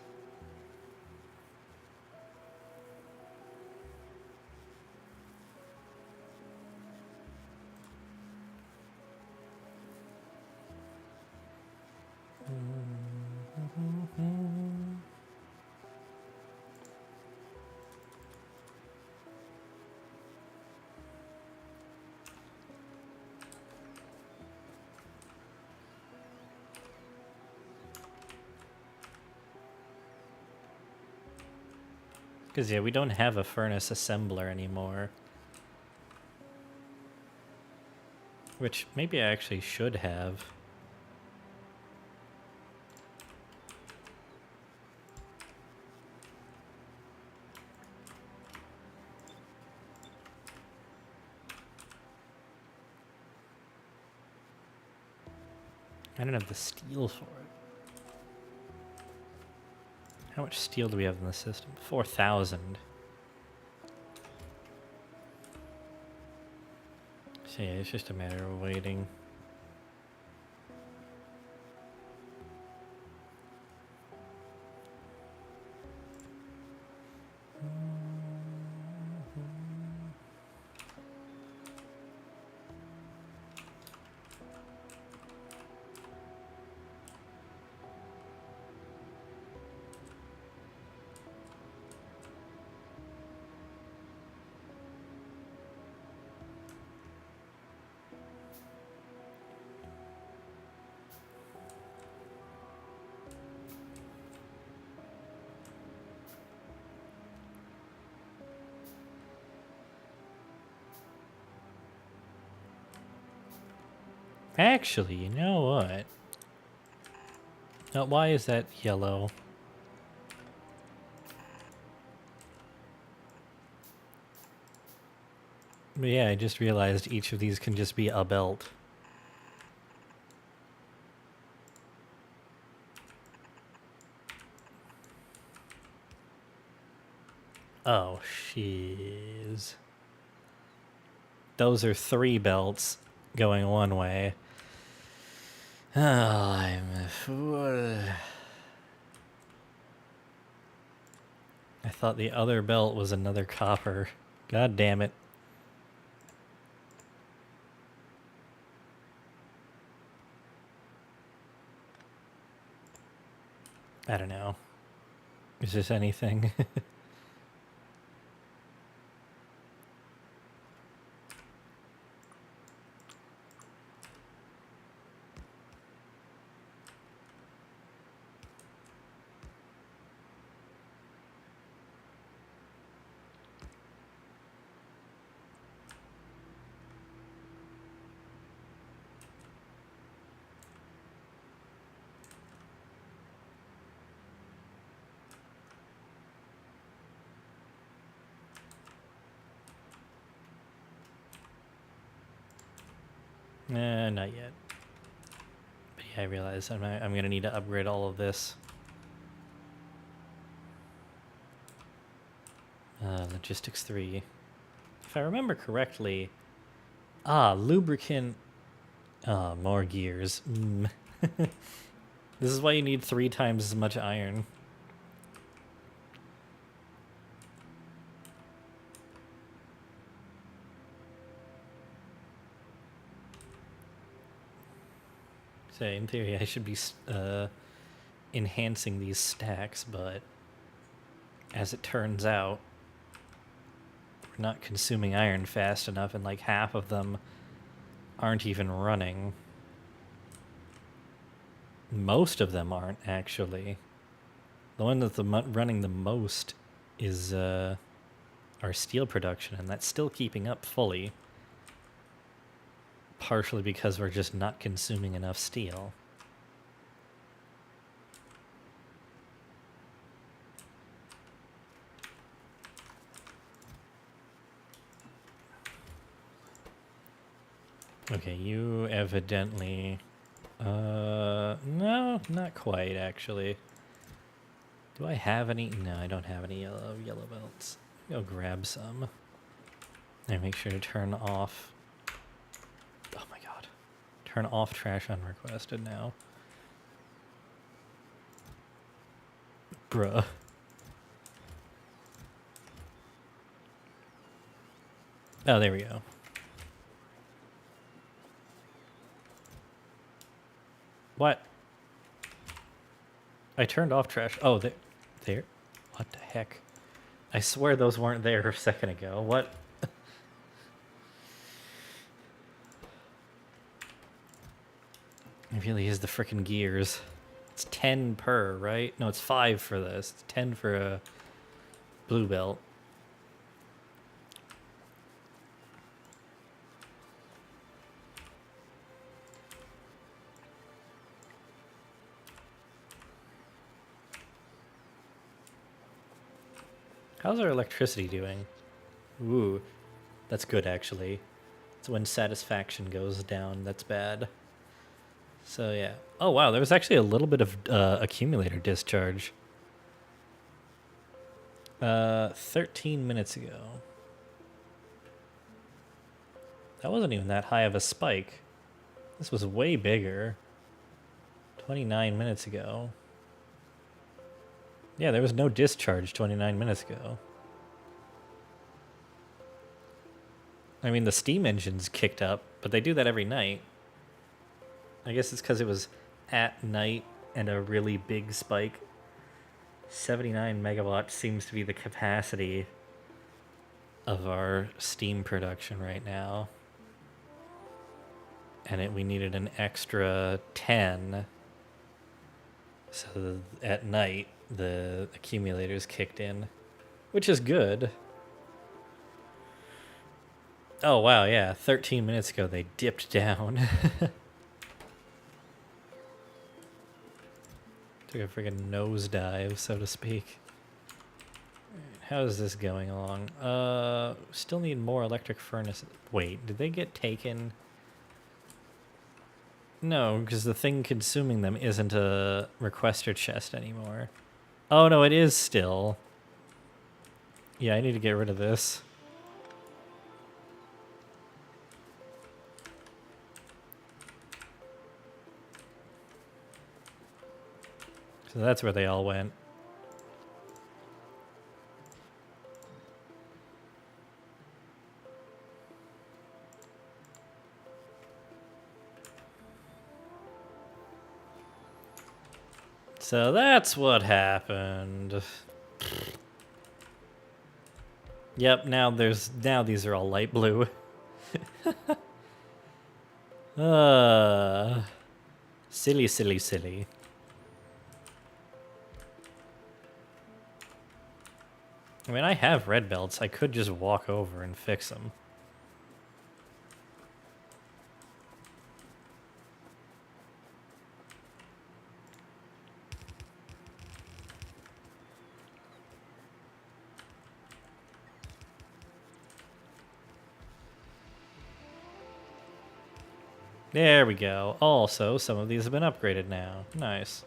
Speaker 1: Because, yeah, we don't have a furnace assembler anymore. Which maybe I actually should have. I don't have the steel for it. How much steel do we have in the system? 4,000. So yeah, it's just a matter of waiting. Actually, you know what? Why is that yellow? But yeah, I just realized each of these can just be a belt. Oh, shiz. Those are 3 belts going one way. Oh, I thought the other belt was another copper. God damn it. I don't know. Is this anything? Nah, not yet. But yeah, I realize I'm gonna need to upgrade all of this. Logistics 3. If I remember correctly... lubricant... more gears. This is why you need 3 times as much iron. So in theory, I should be enhancing these stacks, but as it turns out, we're not consuming iron fast enough, and like half of them aren't even running. Most of them aren't, actually. The one that's running the most is our steel production, and that's still keeping up fully. Partially because we're just not consuming enough steel. Okay, you evidently... no, not quite, actually. Do I have any? No, I don't have any yellow belts. Go grab some. And make sure to turn off... Oh my god. Turn off trash unrequested now. Bruh. Oh, there we go. What? I turned off trash. Oh, there. What the heck? I swear those weren't there a second ago. What? It really is the frickin' gears. It's 10 per, right? No, it's 5 for this. It's 10 for a blue belt. How's our electricity doing? Ooh, that's good, actually. It's when satisfaction goes down, that's bad. So, yeah. Oh, wow, there was actually a little bit of accumulator discharge. 13 minutes ago. That wasn't even that high of a spike. This was way bigger. 29 minutes ago. Yeah, there was no discharge 29 minutes ago. I mean, the steam engines kicked up, but they do that every night. I guess it's because it was at night and a really big spike. 79 megawatts seems to be the capacity of our steam production right now. And we needed an extra 10. So at night, the accumulators kicked in, which is good. Oh, wow, yeah. 13 minutes ago, they dipped down. Took a friggin' nosedive, so to speak. How is this going along? Still need more electric furnaces. Wait, did they get taken? No, because the thing consuming them isn't a requester chest anymore. Oh no, it is still. Yeah, I need to get rid of this. So that's where they all went. So that's what happened. Yep, now these are all light blue. Silly, silly, silly. I mean, I have red belts. I could just walk over and fix them. There we go. Also, some of these have been upgraded now. Nice.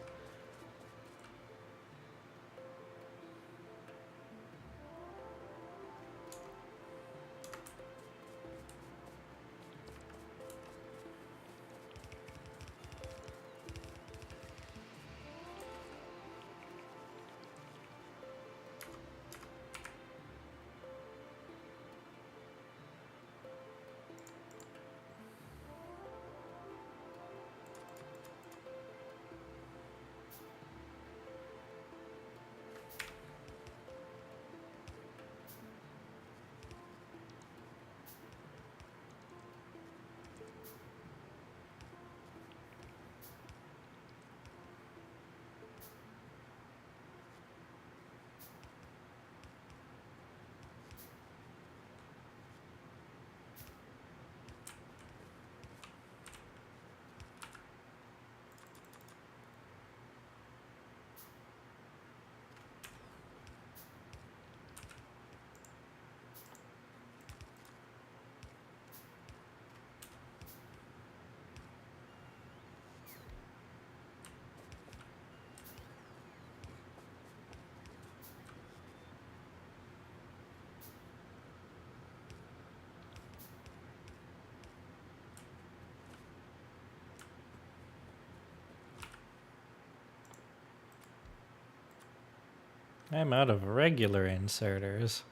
Speaker 1: I'm out of regular inserters.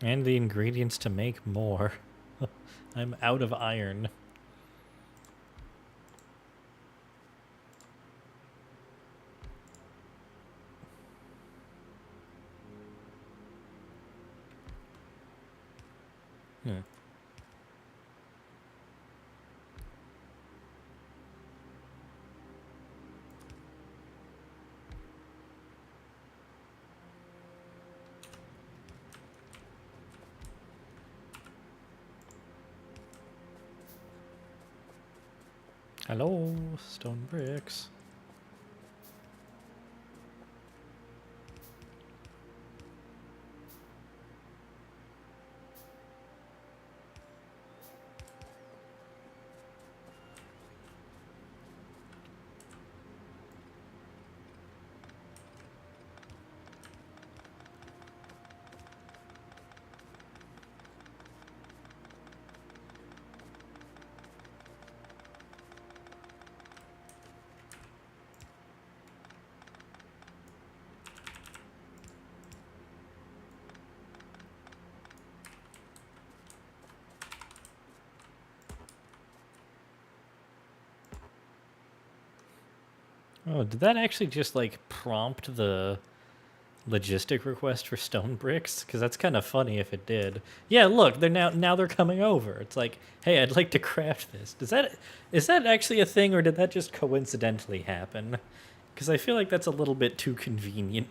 Speaker 1: And the ingredients to make more. I'm out of iron. Hmm. Hello, stone bricks. Oh, did that actually just like prompt the logistic request for stone bricks? Because that's kind of funny if it did. Yeah, look, they're now they're coming over. It's like, hey, I'd like to craft this. Is that actually a thing, or did that just coincidentally happen? Because I feel like that's a little bit too convenient.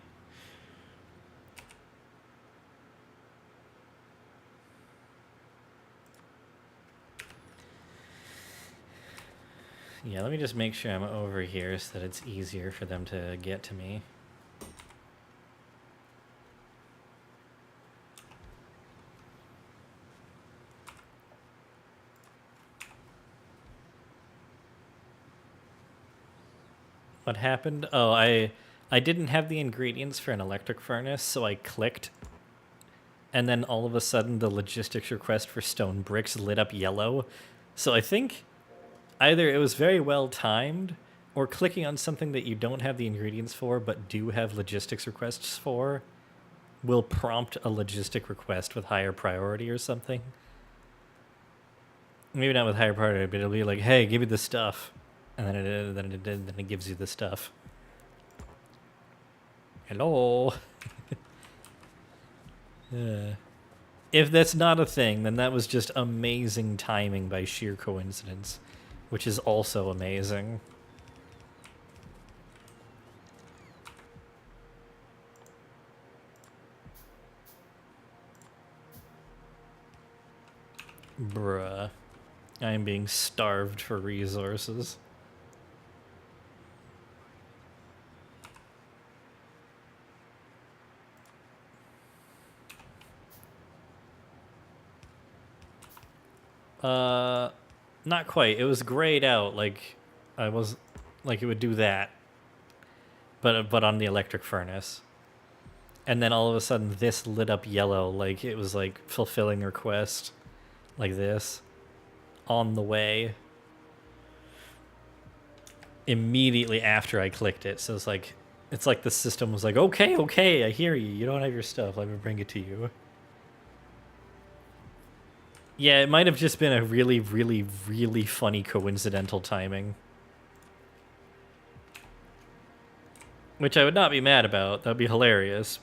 Speaker 1: Yeah, let me just make sure I'm over here so that it's easier for them to get to me. What happened? Oh, I didn't have the ingredients for an electric furnace, so I clicked, and then all of a sudden the logistics request for stone bricks lit up yellow. So I think either it was very well timed, or clicking on something that you don't have the ingredients for but do have logistics requests for will prompt a logistic request with higher priority or something. Maybe not with higher priority, but it'll be like, "Hey, give me the stuff," and then it gives you the stuff. Hello. If that's not a thing, then that was just amazing timing by sheer coincidence, which is also amazing. Bruh. I am being starved for resources. Not quite. It was grayed out, like I was, like it would do that, but on the electric furnace. And then all of a sudden, this lit up yellow, like it was like fulfilling request, like this, on the way. Immediately after I clicked it, so it's like the system was like, okay, I hear you. You don't have your stuff. Let me bring it to you. Yeah, it might have just been a really, really, really funny coincidental timing. Which I would not be mad about. That'd be hilarious.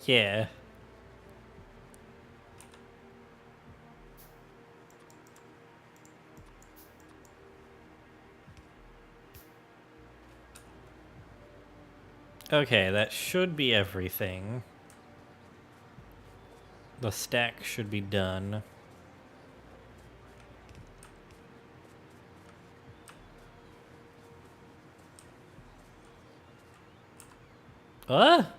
Speaker 1: Yeah. Okay, that should be everything. The stack should be done. What?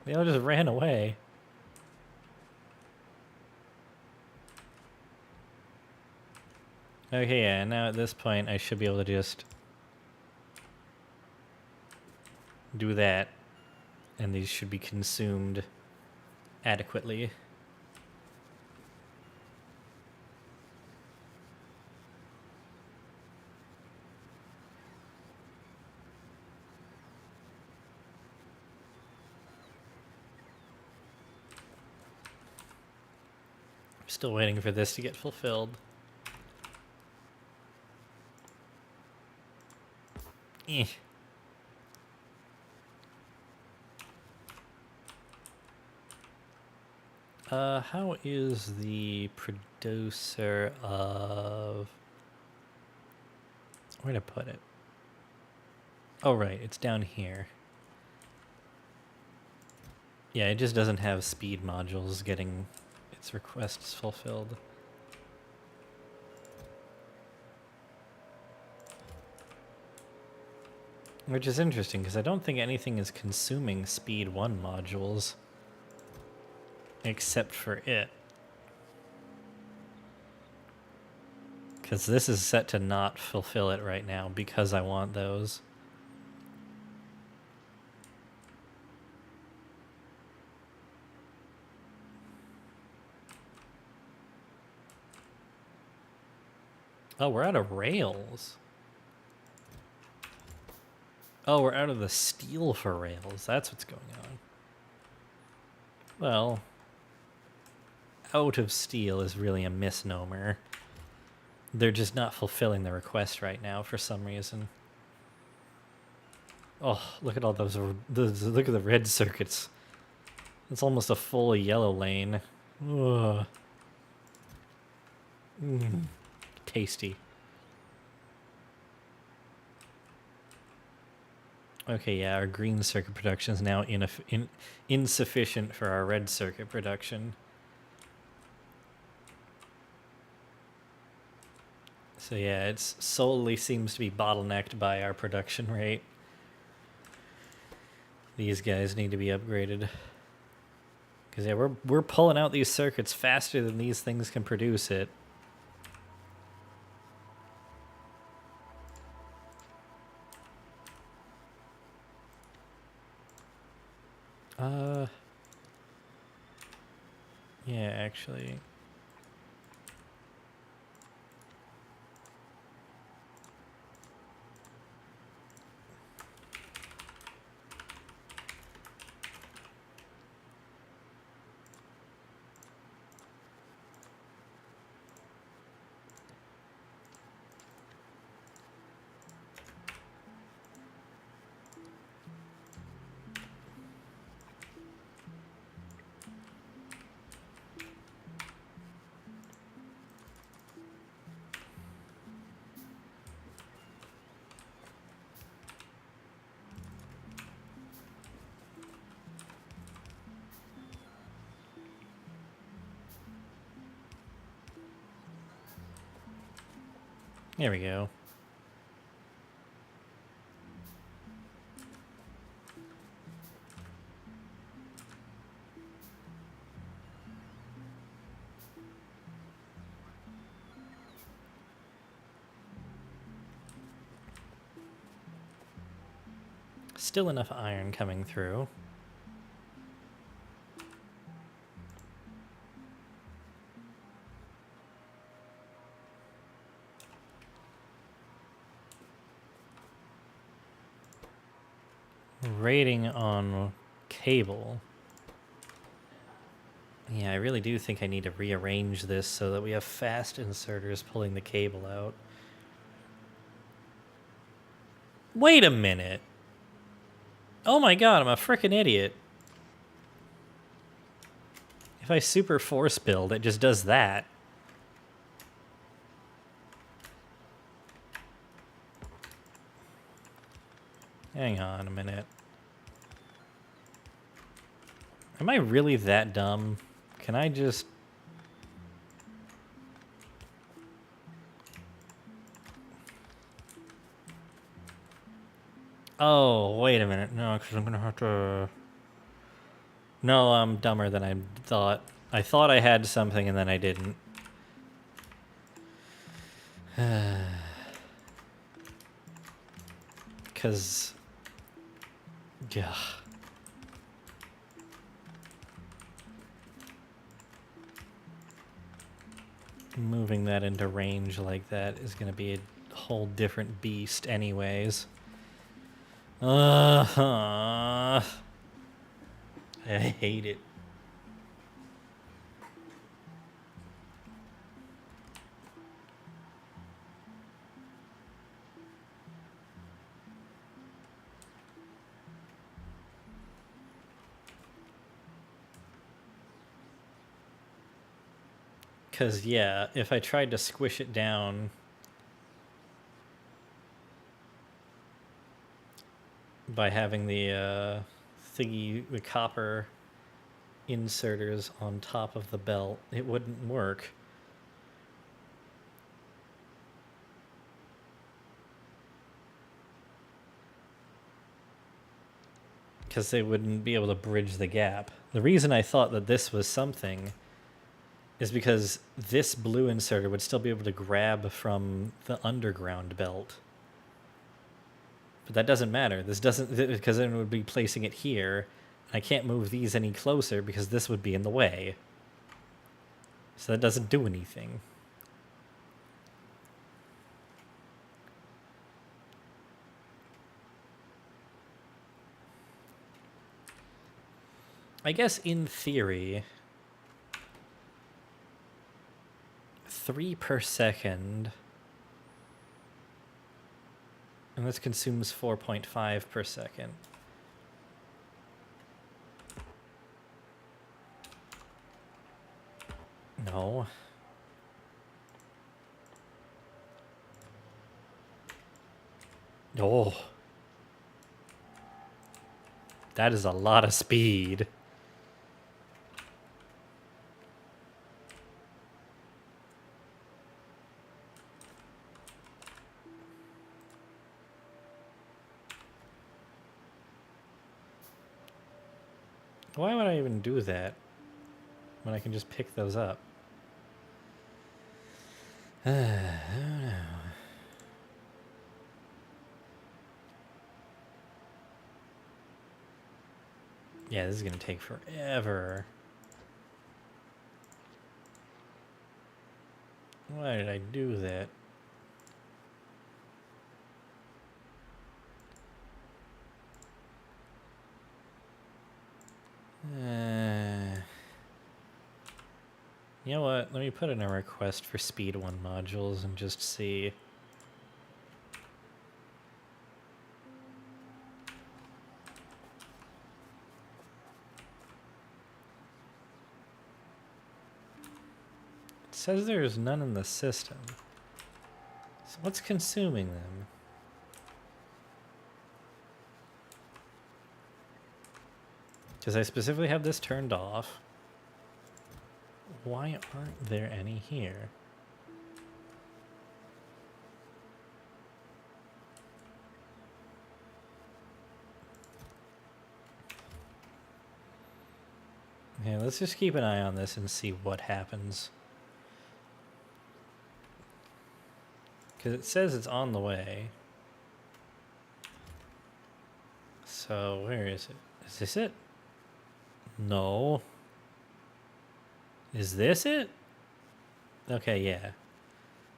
Speaker 1: They all just ran away. Okay, yeah, now at this point I should be able to just do that, and these should be consumed adequately. I'm still waiting for this to get fulfilled. Eh. How is the producer of... Where'd I put it? Oh, right, it's down here. Yeah, it just doesn't have speed modules getting its requests fulfilled. Which is interesting, because I don't think anything is consuming speed 1 modules. Except for it. Because this is set to not fulfill it right now, because I want those. Oh, we're out of rails. Oh, we're out of the steel for rails. That's what's going on. Well, out of steel is really a misnomer. They're just not fulfilling the request right now for some reason. Oh, look at all those, look at the red circuits. It's almost a full yellow lane. Ugh. Tasty. Okay, yeah, our green circuit production is now insufficient for our red circuit production. So yeah, it solely seems to be bottlenecked by our production rate. These guys need to be upgraded. Because yeah, we're pulling out these circuits faster than these things can produce it. Yeah, actually. There we go. Still enough iron coming through. Rating on cable. Yeah, I really do think I need to rearrange this so that we have fast inserters pulling the cable out. Wait a minute. Oh my god, I'm a frickin' idiot. If I super force build, it just does that. Hang on a minute. Am I really that dumb? Can I just... Oh, wait a minute. No, because I'm going to have to... No, I'm dumber than I thought. I thought I had something and then I didn't. Because... Yeah. Moving that into range like that is going to be a whole different beast anyways. I hate it. Because, yeah, if I tried to squish it down by having the the copper inserters on top of the belt, it wouldn't work. Because they wouldn't be able to bridge the gap. The reason I thought that this was something is because this blue inserter would still be able to grab from the underground belt. But that doesn't matter. This doesn't, because then it would be placing it here. I can't move these any closer because this would be in the way. So that doesn't do anything. I guess in theory, 3 per second And this consumes 4.5 per second. No. Oh. That is a lot of speed. Why would I even do that when I can just pick those up? I don't know. Yeah, this is gonna take forever. Why did I do that? You know what? Let me put in a request for Speed 1 modules and just see. It says there's none in the system. So what's consuming them? Because I specifically have this turned off. Why aren't there any here? Yeah, let's just keep an eye on this and see what happens. Because it says it's on the way. So, where is it? Is this it? No. Is this it? Okay, yeah.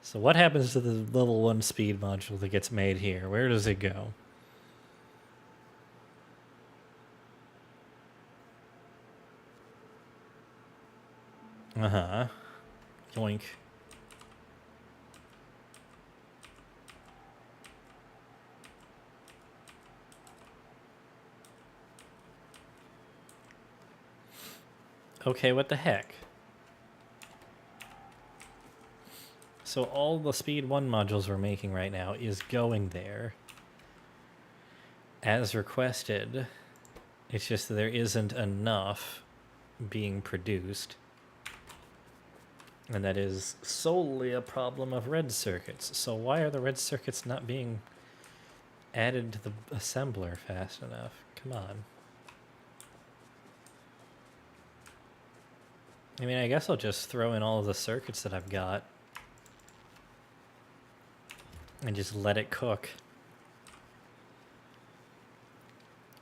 Speaker 1: So what happens to the level 1 speed module that gets made here? Where does it go? Uh-huh. Yoink. Okay, what the heck? So all the Speed 1 modules we're making right now is going there as requested. It's just that there isn't enough being produced. And that is solely a problem of red circuits. So why are the red circuits not being added to the assembler fast enough? Come on. I mean, I guess I'll just throw in all of the circuits that I've got and just let it cook.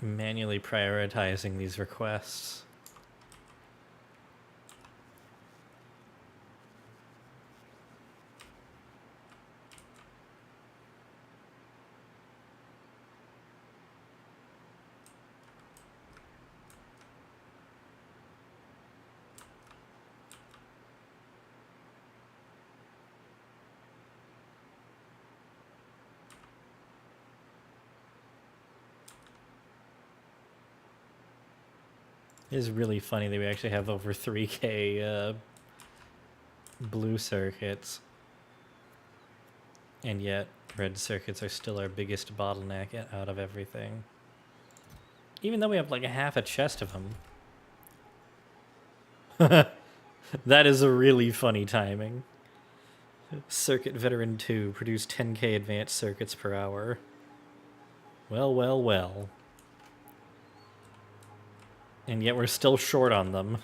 Speaker 1: Manually prioritizing these requests. It is really funny that we actually have over 3K blue circuits, and yet red circuits are still our biggest bottleneck out of everything. Even though we have like a half a chest of them. That is a really funny timing. Circuit Veteran 2 produced 10K advanced circuits per hour. Well, well, well. And yet we're still short on them.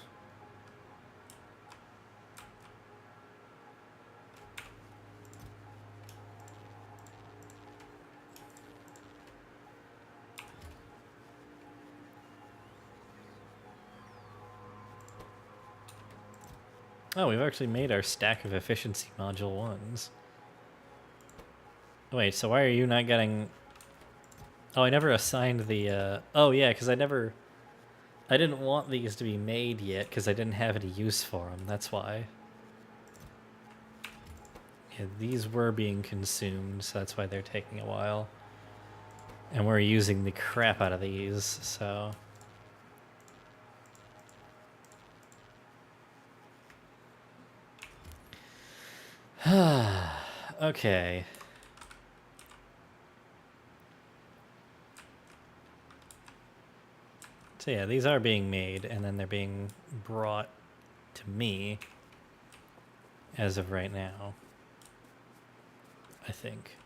Speaker 1: Oh, we've actually made our stack of efficiency module 1s. Wait, so why are you not getting... Oh, I never assigned the... Oh, yeah, because I didn't want these to be made yet, because I didn't have any use for them. That's why. Yeah, these were being consumed, so that's why they're taking a while. And we're using the crap out of these, so... Okay. So yeah, these are being made, and then they're being brought to me as of right now, I think.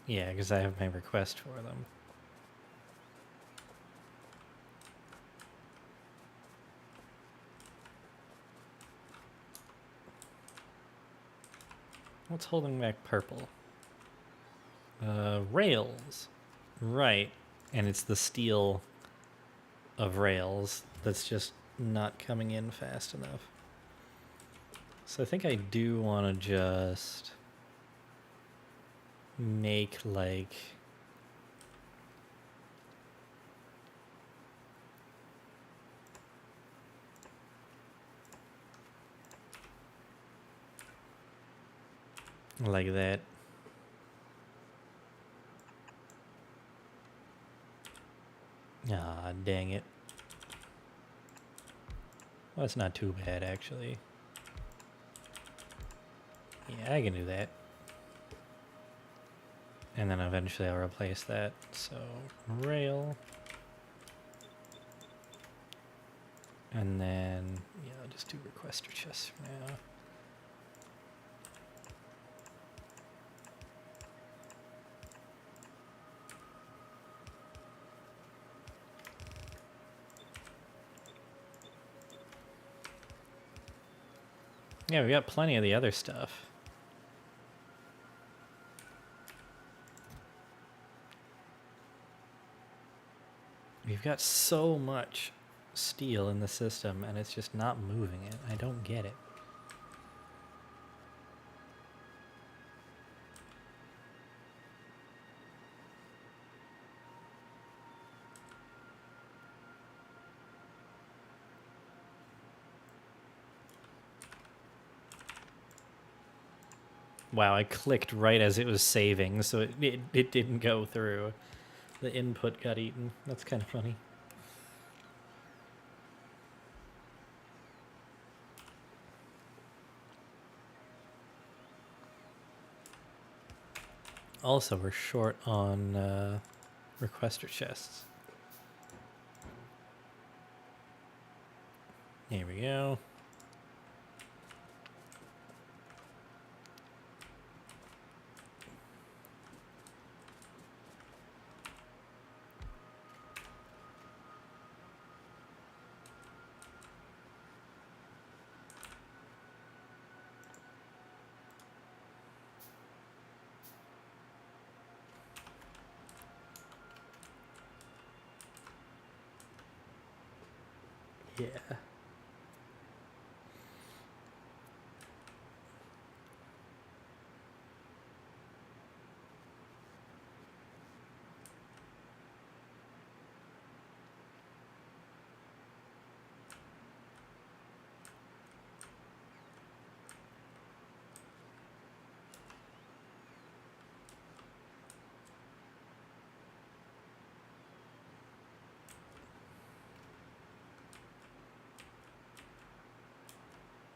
Speaker 1: Yeah, because I have my request for them. What's holding back purple? Rails. Right. And it's the steel of rails that's just not coming in fast enough. So I think I do want to just make like... like that. Ah, dang it. Well, it's not too bad, actually. Yeah, I can do that. And then eventually I'll replace that. So, rail. And then, yeah, I'll just do requester chests for now. Yeah, we got plenty of the other stuff. We've got so much steel in the system, and it's just not moving it. I don't get it. Wow, I clicked right as it was saving, so it didn't go through. The input got eaten. That's kind of funny. Also, we're short on requester chests. Here we go. Yeah.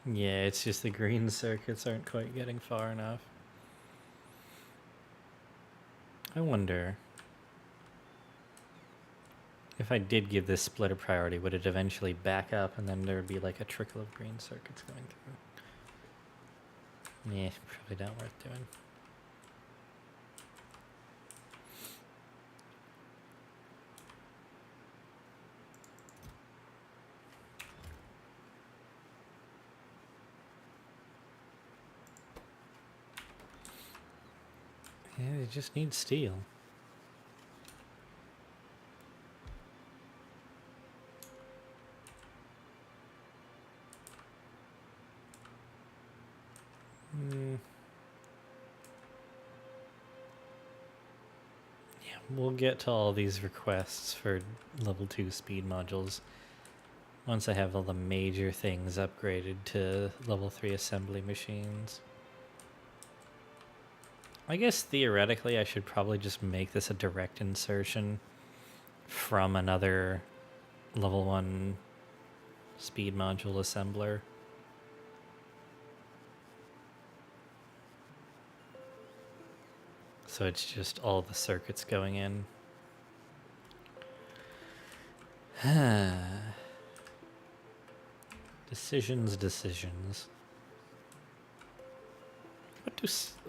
Speaker 1: Yeah, it's just the green circuits aren't quite getting far enough. I wonder if I did give this splitter priority, would it eventually back up and then there would be like a trickle of green circuits going through? Yeah, probably not worth doing. Yeah, you just need steel. Yeah, we'll get to all these requests for level 2 speed modules once I have all the major things upgraded to level 3 assembly machines. I guess theoretically I should probably just make this a direct insertion from another level 1 speed module assembler. So it's just all the circuits going in. Decisions.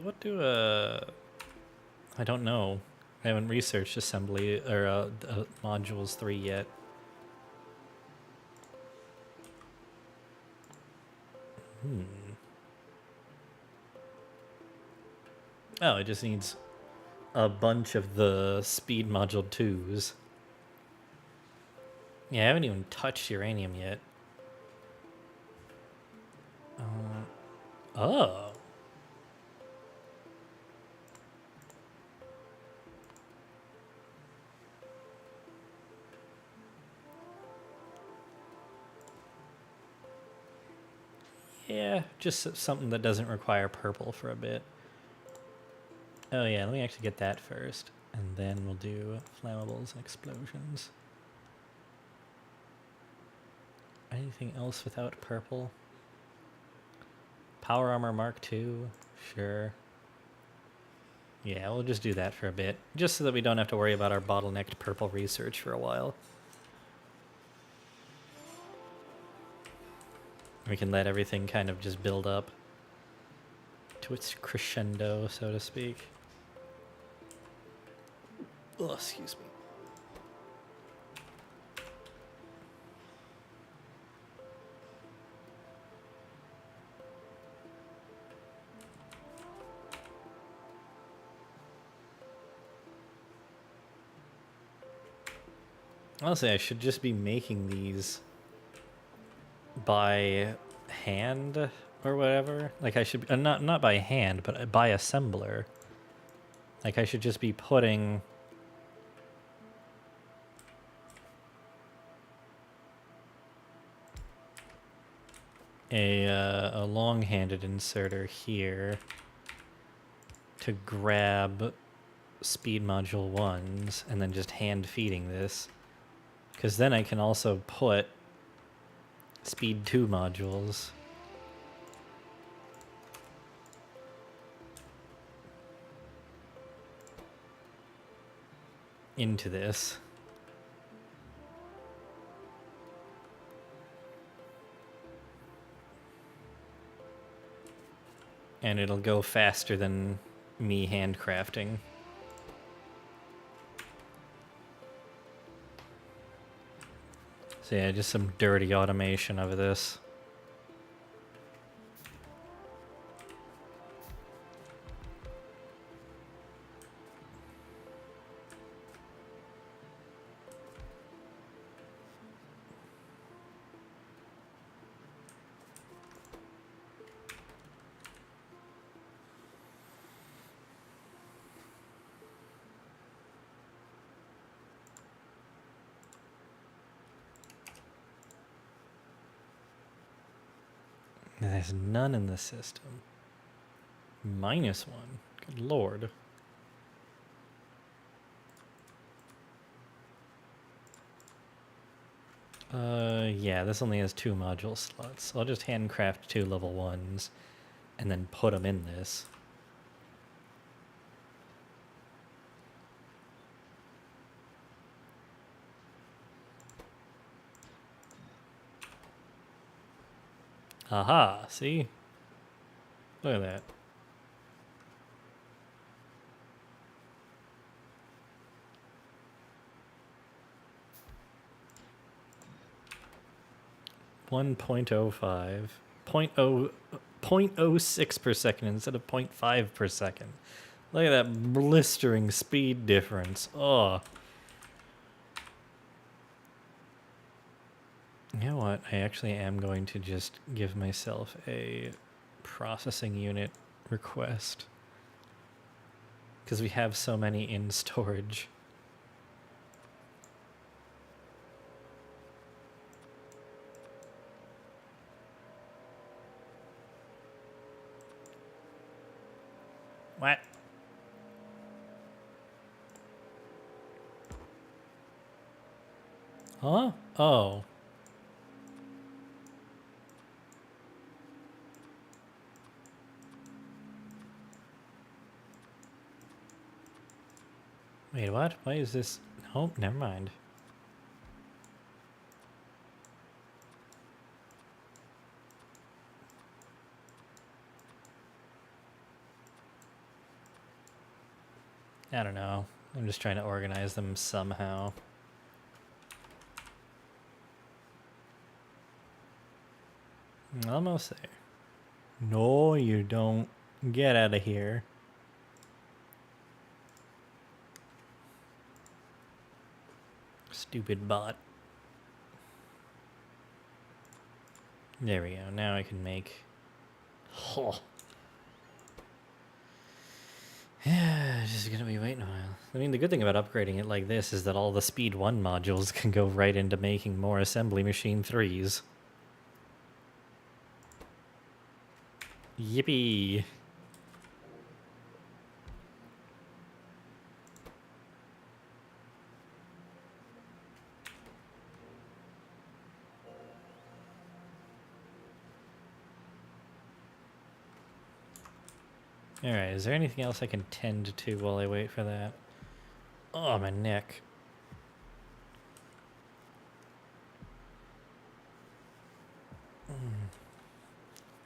Speaker 1: What do I don't know. I haven't researched assembly or modules 3 yet. Oh, it just needs a bunch of the speed module 2s. Yeah, I haven't even touched uranium yet. Oh. Yeah, just something that doesn't require purple for a bit. Oh yeah, let me actually get that first, and then we'll do flammables and explosions. Anything else without purple? Power armor Mark II? Sure. Yeah, we'll just do that for a bit, just so that we don't have to worry about our bottlenecked purple research for a while. We can let everything kind of just build up to its crescendo, so to speak. Oh, excuse me. Honestly, I should just be making these by hand or whatever. Like I should not by hand, but by assembler. Like I should just be putting a long-handed inserter here to grab speed module 1s and then just hand feeding this, because then I can also put speed 2 modules into this. And it'll go faster than me handcrafting. So yeah, just some dirty automation of this. There's none in the system. -1. Good lord. Yeah, this only has 2 module slots. So I'll just handcraft 2 level 1s and then put them in this. Aha, see? Look at that. .05. 0.06 per second instead of 0.5 per second. Look at that blistering speed difference. Oh. You know what? I actually am going to just give myself a processing unit request, because we have so many in storage. What? Huh? Oh. Wait, what? Why is this? Oh, never mind. I don't know. I'm just trying to organize them somehow. Almost there. No, you don't. Get out of here. Stupid bot. There we go. Now I can make... Oh. Yeah, just gonna be waiting a while. I mean, the good thing about upgrading it like this is that all the Speed 1 modules can go right into making more Assembly Machine 3s. Yippee! Alright, is there anything else I can tend to while I wait for that? Oh, my neck.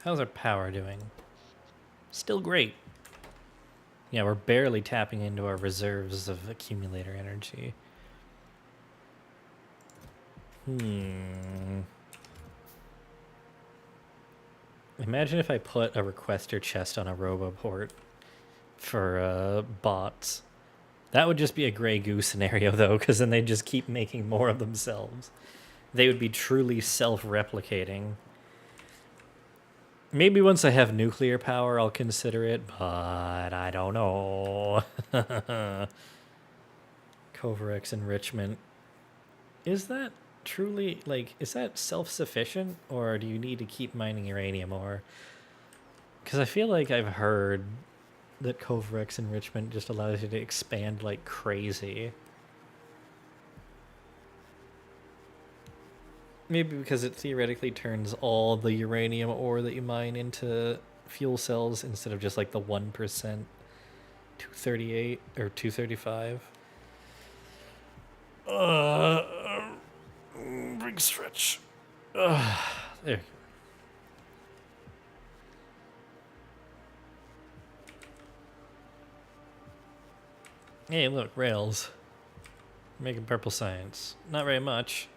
Speaker 1: How's our power doing? Still great. Yeah, we're barely tapping into our reserves of accumulator energy. Imagine if I put a requester chest on a roboport for bots. That would just be a Grey Goo scenario, though, because then they'd just keep making more of themselves. They would be truly self-replicating. Maybe once I have nuclear power, I'll consider it, but I don't know. Covarex enrichment. Is that truly, like, is that self-sufficient, or do you need to keep mining uranium ore? Because I feel like I've heard that Covarex enrichment just allows you to expand like crazy. Maybe because it theoretically turns all the uranium ore that you mine into fuel cells instead of just like the 1%, 238 or 235. Big stretch. There. Hey, look, rails. We're making purple science. Not very much,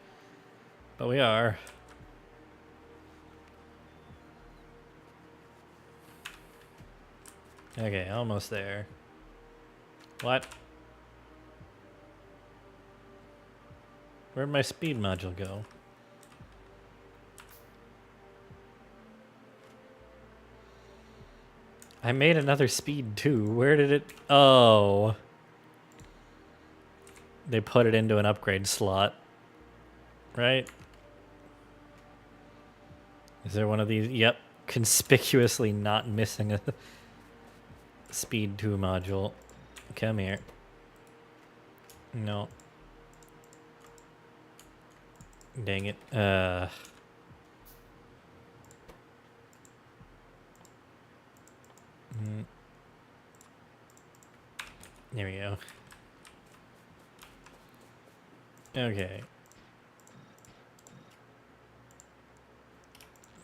Speaker 1: but we are. Okay, almost there. What? Where'd my speed module go? I made another speed too. Where did it... Oh. They put it into an upgrade slot. Right? Is there one of these? Yep. Conspicuously not missing a speed 2 module. Come here. No. Dang it. There we go. Okay.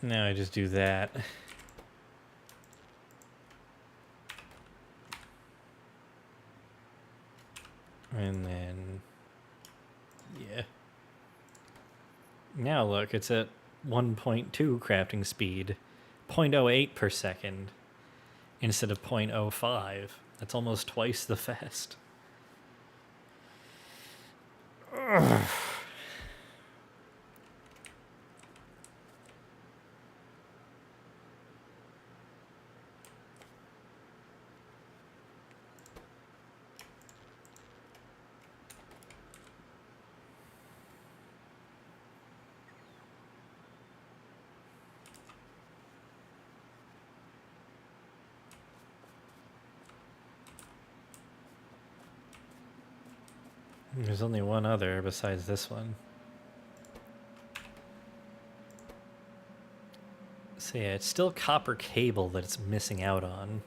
Speaker 1: Now I just do that. And then... Yeah. Now look, it's at 1.2 crafting speed. 0.08 per second instead of 0.05. That's almost twice the fast. Ugh. There's only one other besides this one. So yeah, it's still copper cable that it's missing out on.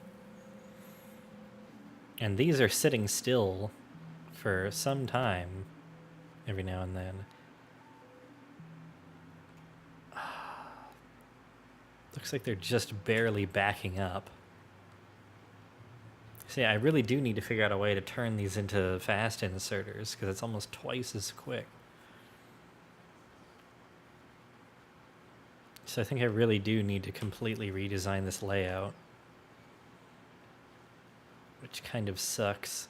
Speaker 1: And these are sitting still for some time every now and then. Looks like they're just barely backing up. So yeah, I really do need to figure out a way to turn these into fast inserters, because it's almost twice as quick. So I think I really do need to completely redesign this layout, which kind of sucks.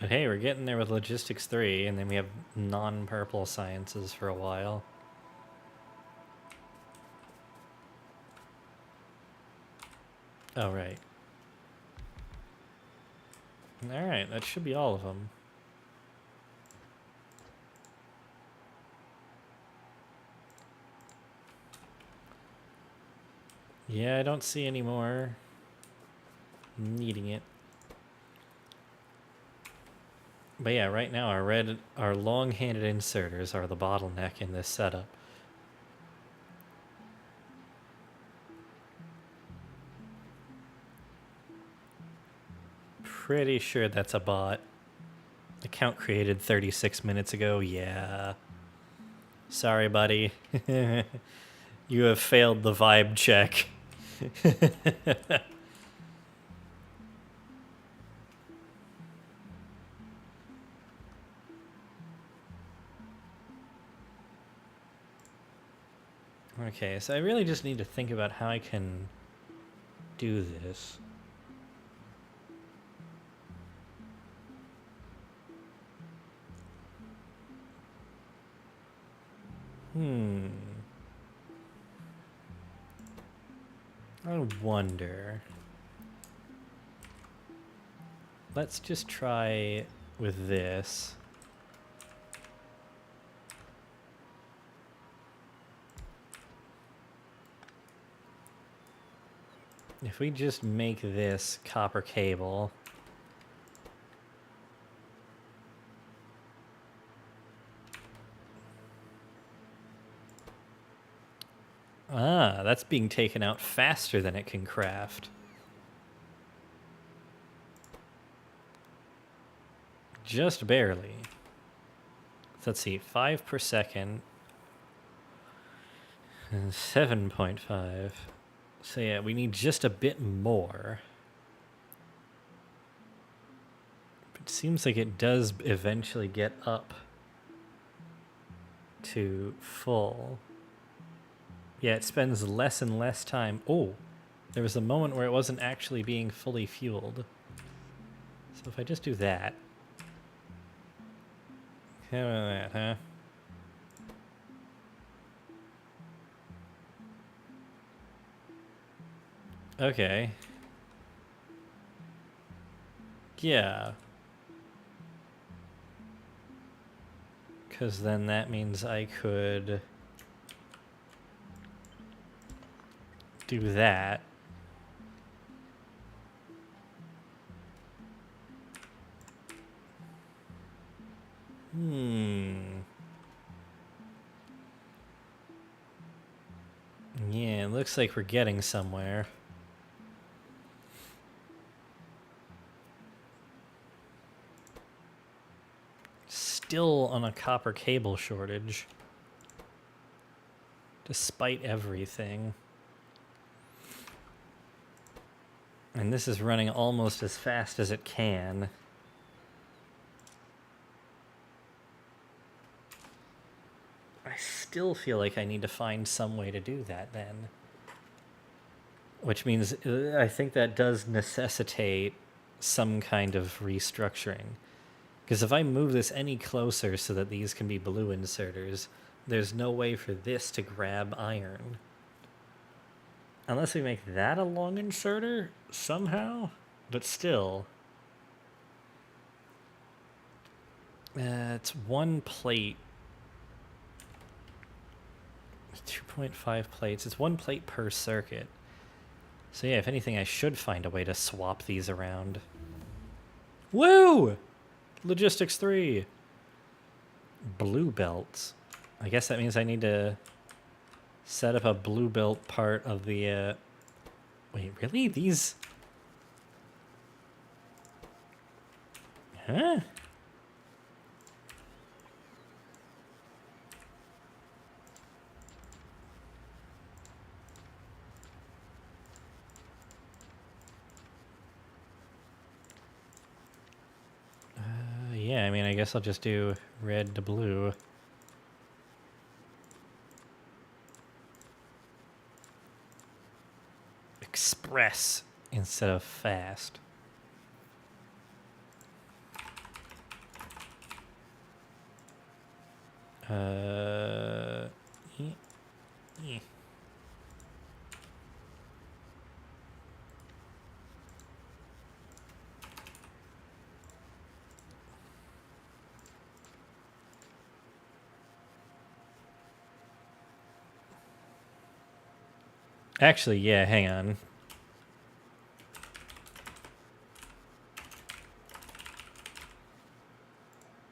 Speaker 1: But hey, we're getting there with Logistics 3, and then we have non-purple sciences for a while. Oh, right. Alright, that should be all of them. Yeah, I don't see any more needing it. But yeah, right now our long-handed inserters are the bottleneck in this setup. Pretty sure that's a bot. Account created 36 minutes ago, yeah. Sorry, buddy. You have failed the vibe check. Okay, so I really just need to think about how I can do this. I wonder. Let's just try with this. If we just make this copper cable, that's being taken out faster than it can craft. Just barely. So let's see, 5 per second. And 7.5. So yeah, we need just a bit more. It seems like it does eventually get up to full. Yeah, it spends less and less time. Oh, there was a moment where it wasn't actually being fully fueled. So if I just do that. How about that, huh? Okay. Yeah. Because then that means I could do that. Yeah, it looks like we're getting somewhere. Still on a copper cable shortage. Despite everything. And this is running almost as fast as it can. I still feel like I need to find some way to do that then. Which means I think that does necessitate some kind of restructuring. Because if I move this any closer so that these can be blue inserters, there's no way for this to grab iron. Unless we make that a long inserter somehow, but still. It's one plate. 2.5 plates. It's one plate per circuit. So yeah, if anything, I should find a way to swap these around. Woo! Logistics 3. Blue belts. I guess that means I need to set up a blue belt part of the... Wait, really? These... Huh? Yeah, I mean, I guess I'll just do red to blue. Express instead of fast. Yeah. Actually, yeah, hang on.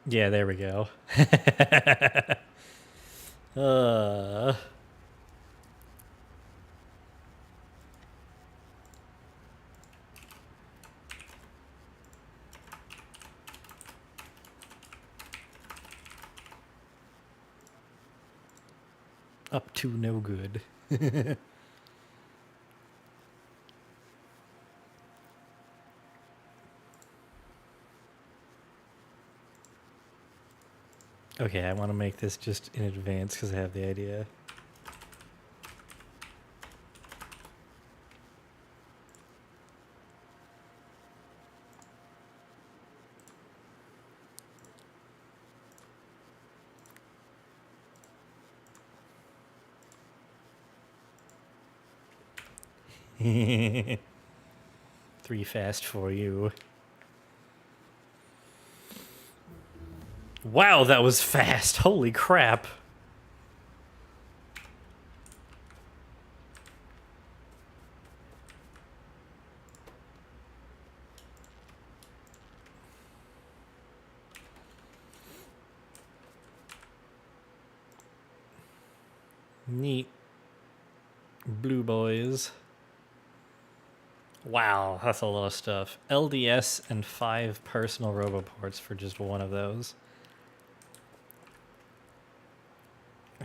Speaker 1: Yeah, there we go. Up to no good. Okay, I want to make this just in advance because I have the idea. Three fast for you. Wow, that was fast. Holy crap. Neat. Blue boys. Wow, that's a lot of stuff. LDS and 5 personal roboports for just one of those.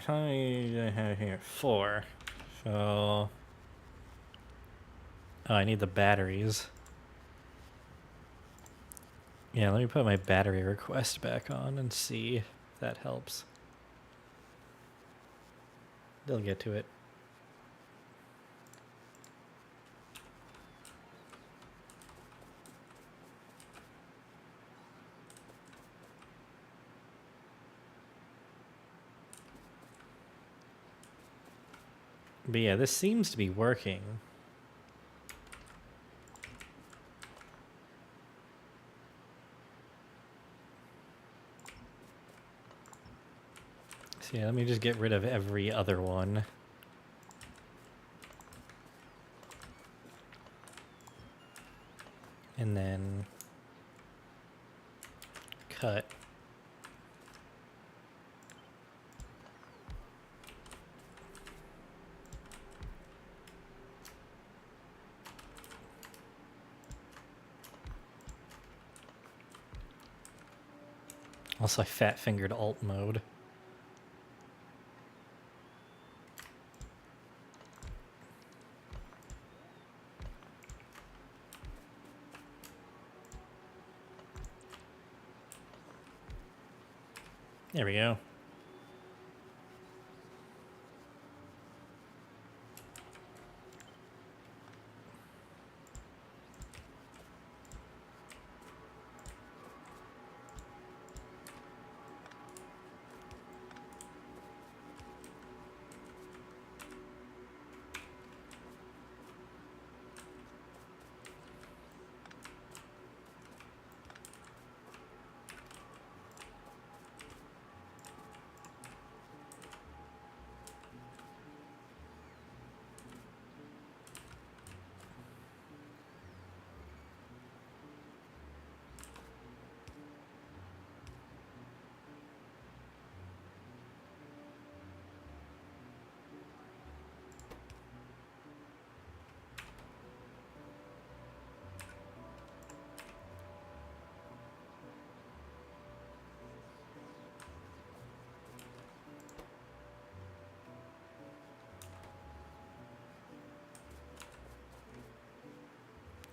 Speaker 1: How many do I have here? 4. So... Oh, I need the batteries. Yeah, let me put my battery request back on and see if that helps. They'll get to it. But yeah, this seems to be working. So yeah, let me just get rid of every other one. And then cut. Also, I fat-fingered alt mode. There we go.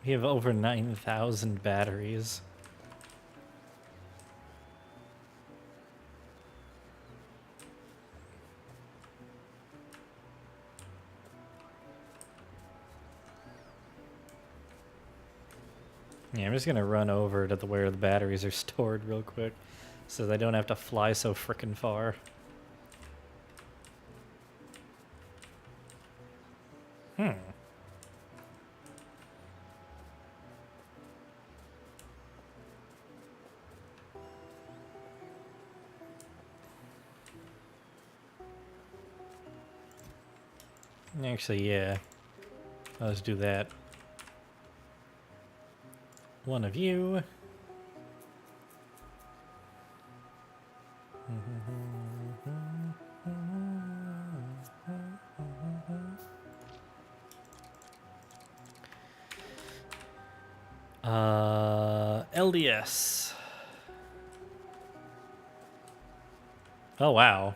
Speaker 1: We have over 9,000 batteries. Yeah, I'm just gonna run over to where the batteries are stored real quick so they don't have to fly so frickin' far. Actually, yeah. Let's do that. One of you. LDS. Oh, wow.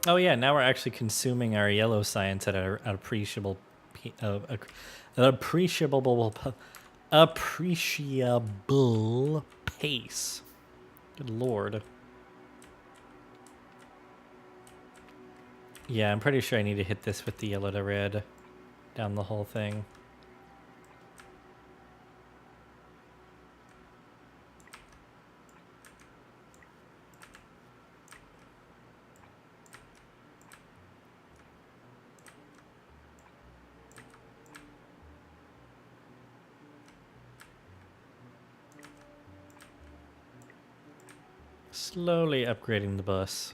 Speaker 1: Oh yeah, now we're actually consuming our yellow science at an appreciable, appreciable pace. Good lord. Yeah, I'm pretty sure I need to hit this with the yellow to red down the whole thing. Slowly upgrading the bus.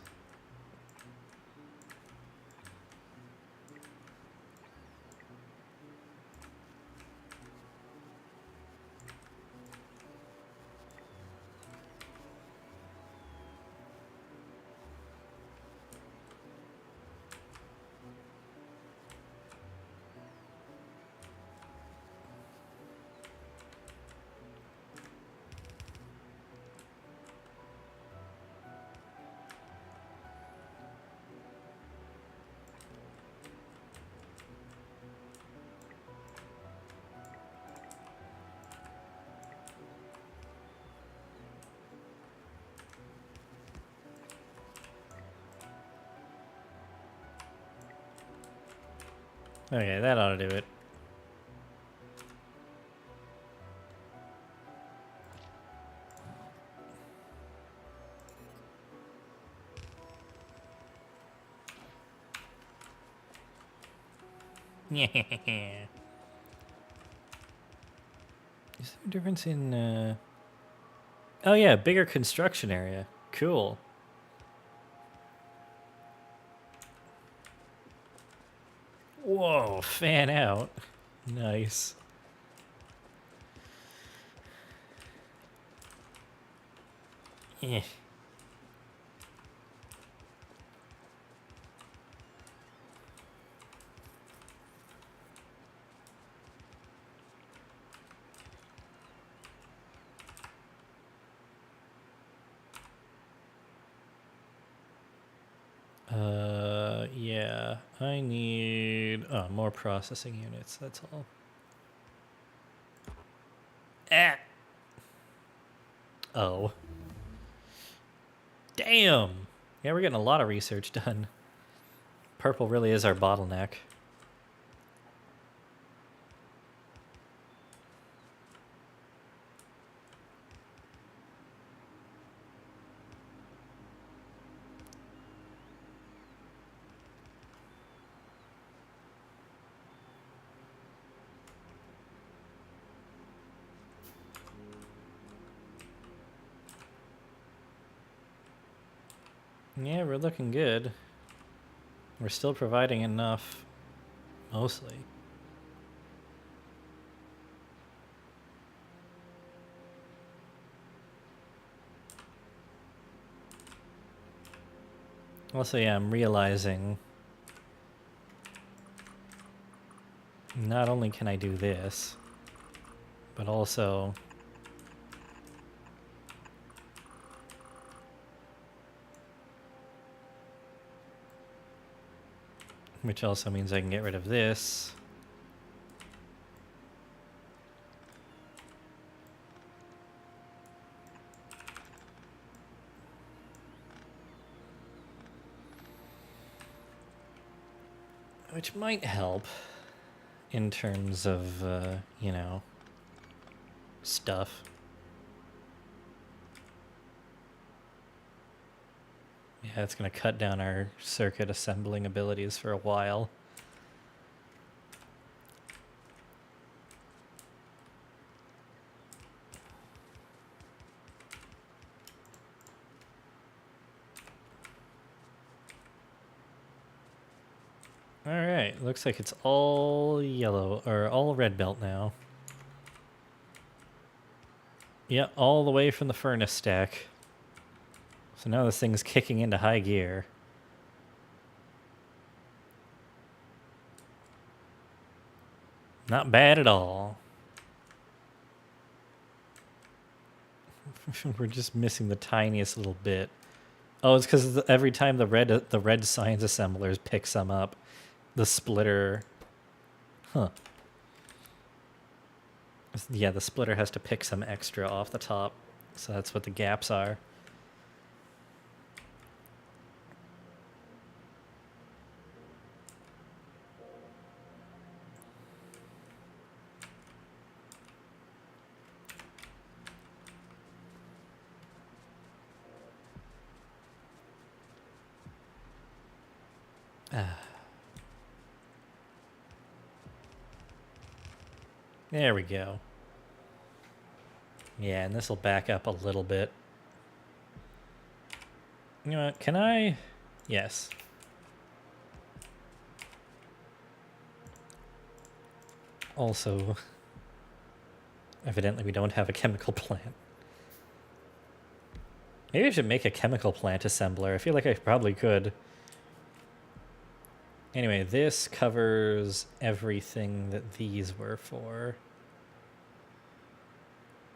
Speaker 1: Okay, that ought to do it. Yeah. Is there a difference in, Oh yeah, bigger construction area. Cool. Whoa, fan out. Nice. Yeah. Yeah, I need more processing units, that's all. Ah. Oh. Damn! Yeah, we're getting a lot of research done. Purple really is our bottleneck. Yeah, we're looking good. We're still providing enough, mostly. Also, yeah, I'm realizing not only can I do this, but also which also means I can get rid of this. Which might help in terms of, you know, stuff. Yeah, it's going to cut down our circuit assembling abilities for a while. Alright, looks like it's all yellow, or all red belt now. Yeah, all the way from the furnace stack. So now this thing's kicking into high gear. Not bad at all. We're just missing the tiniest little bit. Oh, it's because every time the red science assemblers pick some up, the splitter. Huh. Yeah, the splitter has to pick some extra off the top, so that's what the gaps are. There we go. Yeah, and this will back up a little bit. You know what, can I? Yes. Also, evidently we don't have a chemical plant. Maybe I should make a chemical plant assembler. I feel like I probably could. Anyway, this covers everything that these were for.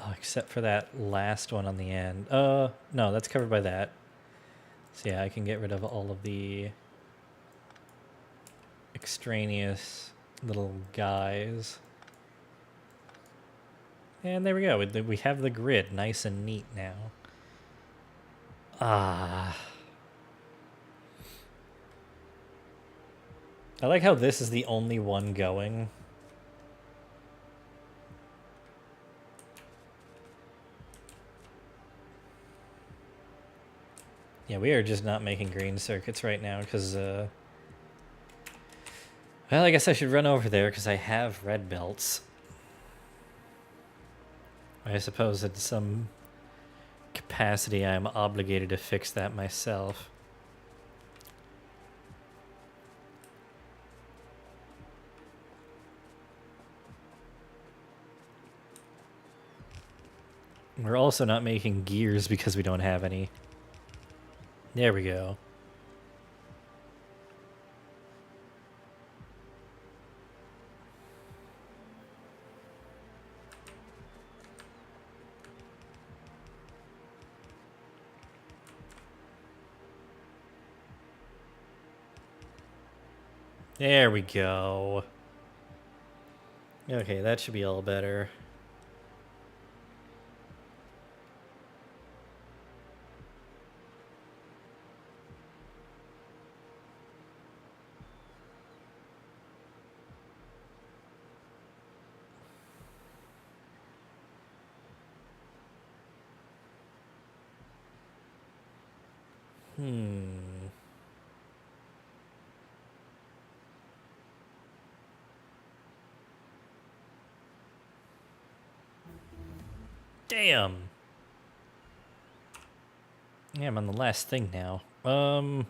Speaker 1: Oh, except for that last one on the end. No, that's covered by that. So yeah, I can get rid of all of the extraneous little guys. And there we go. We have the grid nice and neat now. Ah. I like how this is the only one going. Yeah, we are just not making green circuits right now because, well, I guess I should run over there because I have red belts. I suppose at some capacity I'm obligated to fix that myself. We're also not making gears because we don't have any. There we go. There we go. Okay, that should be all better. Damn. Yeah, I'm on the last thing now. Oh,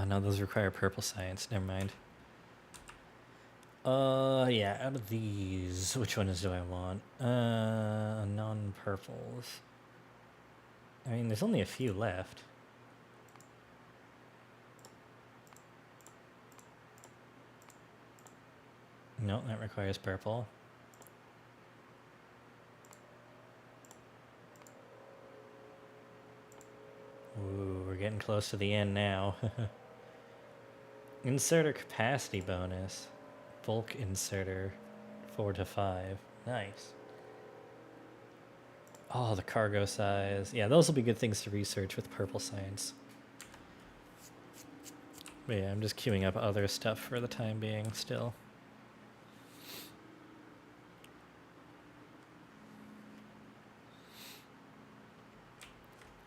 Speaker 1: no, those require purple science. Never mind. Yeah, out of these, which ones do I want? Non-purples. I mean, there's only a few left. No, that requires purple. Ooh, we're getting close to the end now. Inserter capacity bonus. Bulk inserter 4 to 5. Nice. Oh, the cargo size. Yeah, those will be good things to research with purple science. But yeah, I'm just queuing up other stuff for the time being still.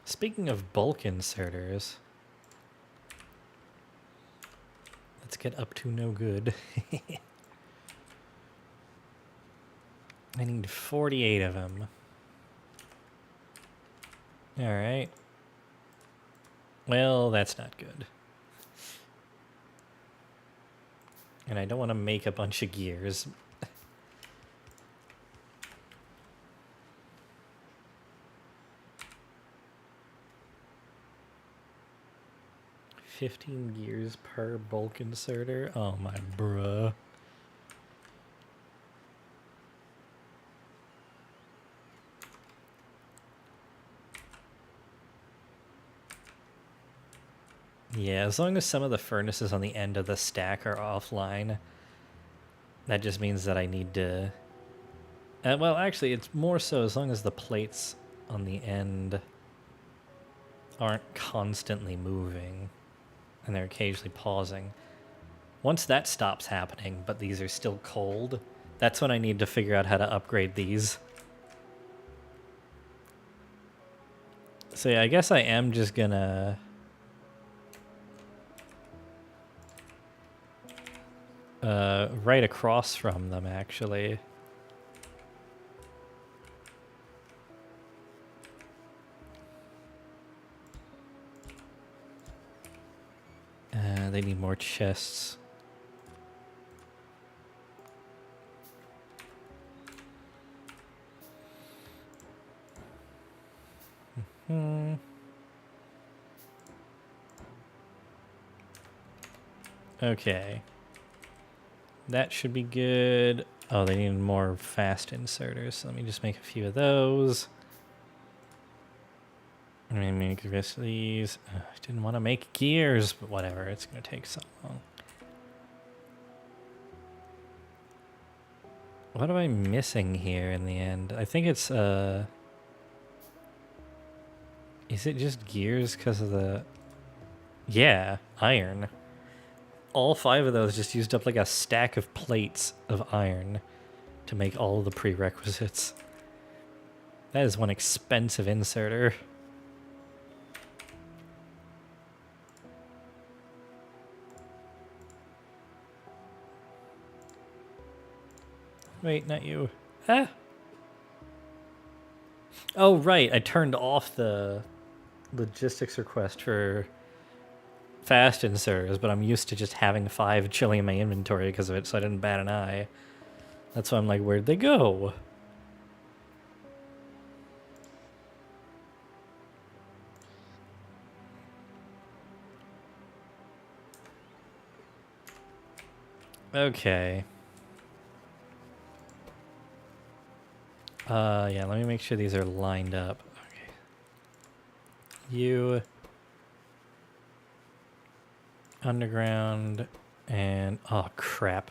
Speaker 1: Speaking of bulk inserters, let's get up to no good. I need 48 of them. Alright. Well, that's not good. And I don't want to make a bunch of gears. 15 gears per bulk inserter? Oh my bruh. Yeah, as long as some of the furnaces on the end of the stack are offline, that just means that I need to... well, actually, it's more so as long as the plates on the end aren't constantly moving and they're occasionally pausing. Once that stops happening, but these are still cold, that's when I need to figure out how to upgrade these. So yeah, I guess I am just gonna... right across from them, actually. They need more chests. Okay. That should be good. Oh, they need more fast inserters. So let me just make a few of those. Let me make the rest of these. I didn't want to make gears, but whatever. It's going to take so long. What am I missing here in the end? I think it's, is it just gears because of the... Yeah, iron. All 5 of those just used up like a stack of plates of iron to make all of the prerequisites. That is one expensive inserter. Wait, not you. Ah! Oh, right. I turned off the logistics request for fast inserters, but I'm used to just having 5 chilling in my inventory because of it, so I didn't bat an eye. That's why I'm like, where'd they go? Okay. Yeah, let me make sure these are lined up. Okay. You... Underground... And... Oh, crap.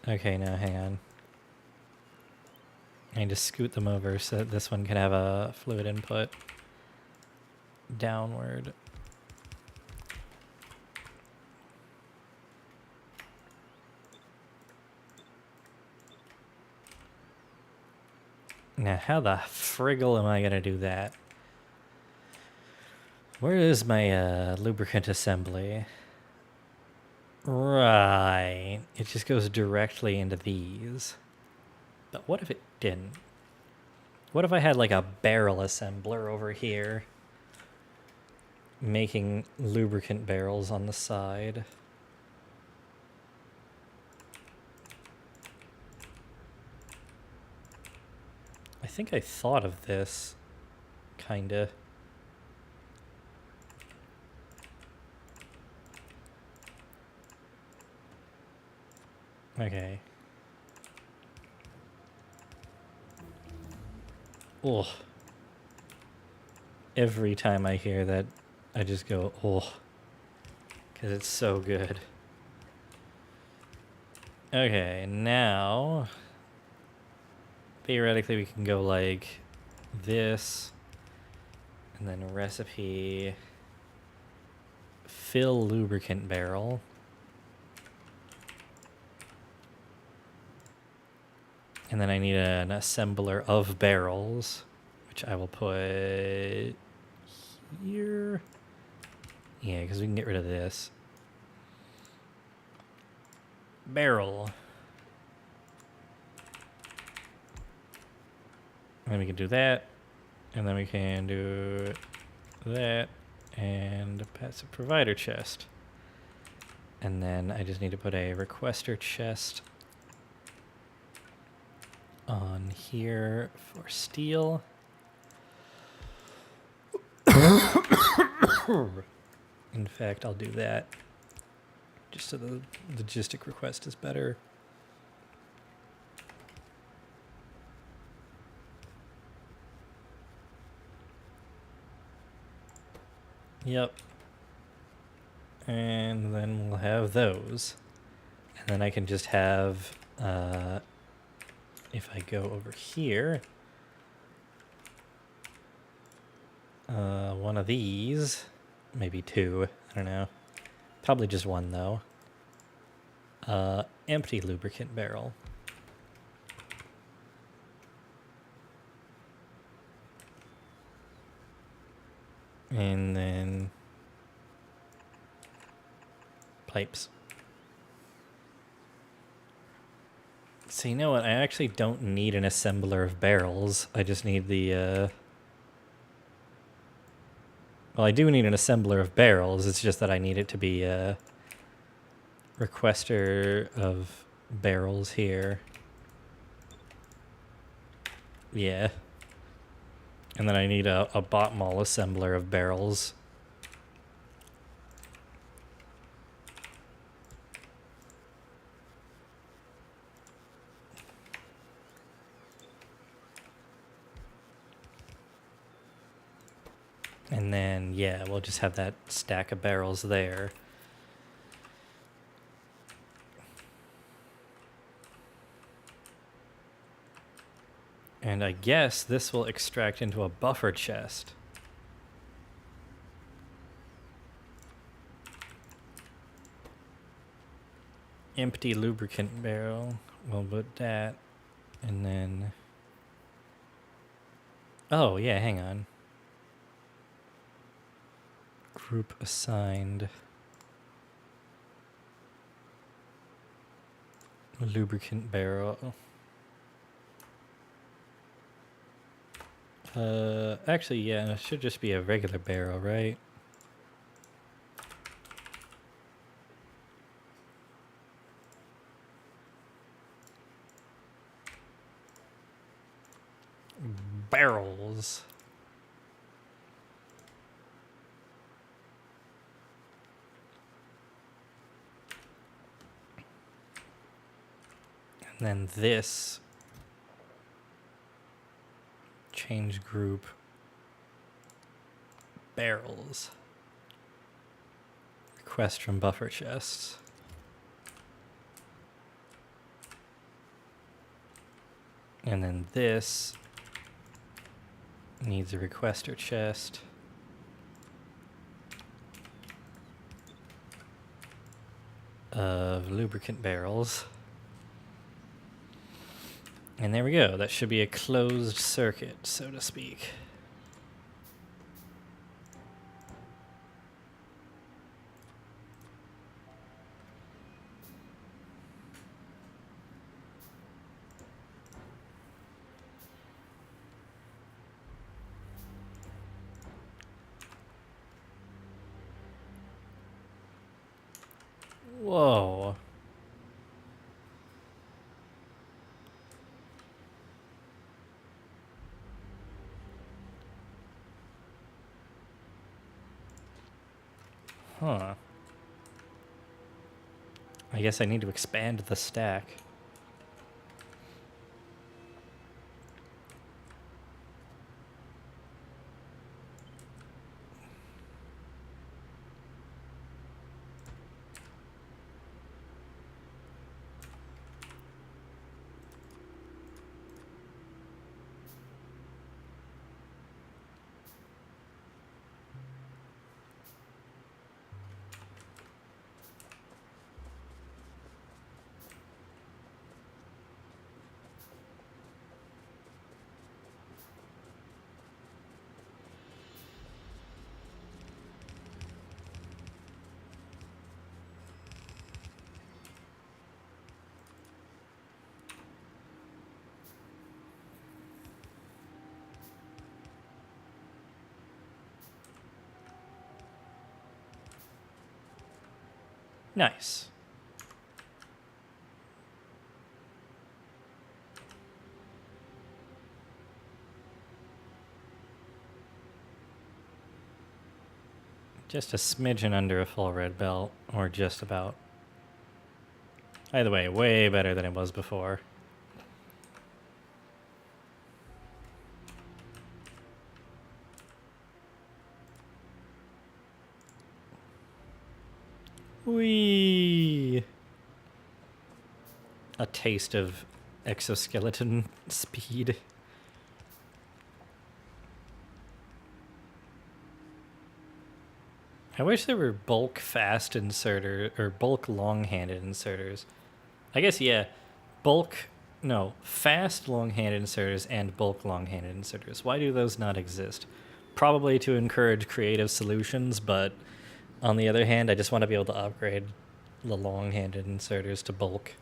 Speaker 1: Okay, now hang on. I need to scoot them over so that this one can have a fluid input. Downward. Now, how the friggle am I going to do that? Where is my lubricant assembly? Right. It just goes directly into these. But what if it didn't? What if I had like a barrel assembler over here? Making lubricant barrels on the side. I think I thought of this, kinda. Okay. Oh. Every time I hear that, I just go, oh. Because it's so good. Okay, now... Theoretically, we can go like this. And then recipe... Fill lubricant barrel. And then I need an assembler of barrels, which I will put here. Yeah, because we can get rid of this. Barrel. And then we can do that. And then we can do that. And passive provider chest. And then I just need to put a requester chest on here for steel. In fact, I'll do that just so the logistic request is better. Yep. And then we'll have those. And then I can just have, if I go over here, one of these, maybe two, I don't know. Probably just one though. Empty lubricant barrel. And then pipes. So you know what? I actually don't need an assembler of barrels. I just need the, well, I do need an assembler of barrels. It's just that I need it to be a requester of barrels here. Yeah. And then I need a botmol assembler of barrels. And then, yeah, we'll just have that stack of barrels there. And I guess this will extract into a buffer chest. Empty lubricant barrel. We'll put that. And then... Oh, yeah, hang on. Group assigned. Lubricant barrel. Actually, yeah, it should just be a regular barrel, right? Barrels. And then this. Change group. Barrels. Request from buffer chests. And then this needs a requester chest. Of lubricant barrels. And there we go. That should be a closed circuit, so to speak. Whoa. Huh. I guess I need to expand the stack. Nice. Just a smidgen under a full red belt, or just about. Either way, way better than it was before. Whee! A taste of exoskeleton speed. I wish there were bulk fast inserter or bulk long-handed inserters. I guess, yeah, fast long-handed inserters and bulk long-handed inserters. Why do those not exist? Probably to encourage creative solutions, but on the other hand, I just want to be able to upgrade the long-handed inserters to bulk.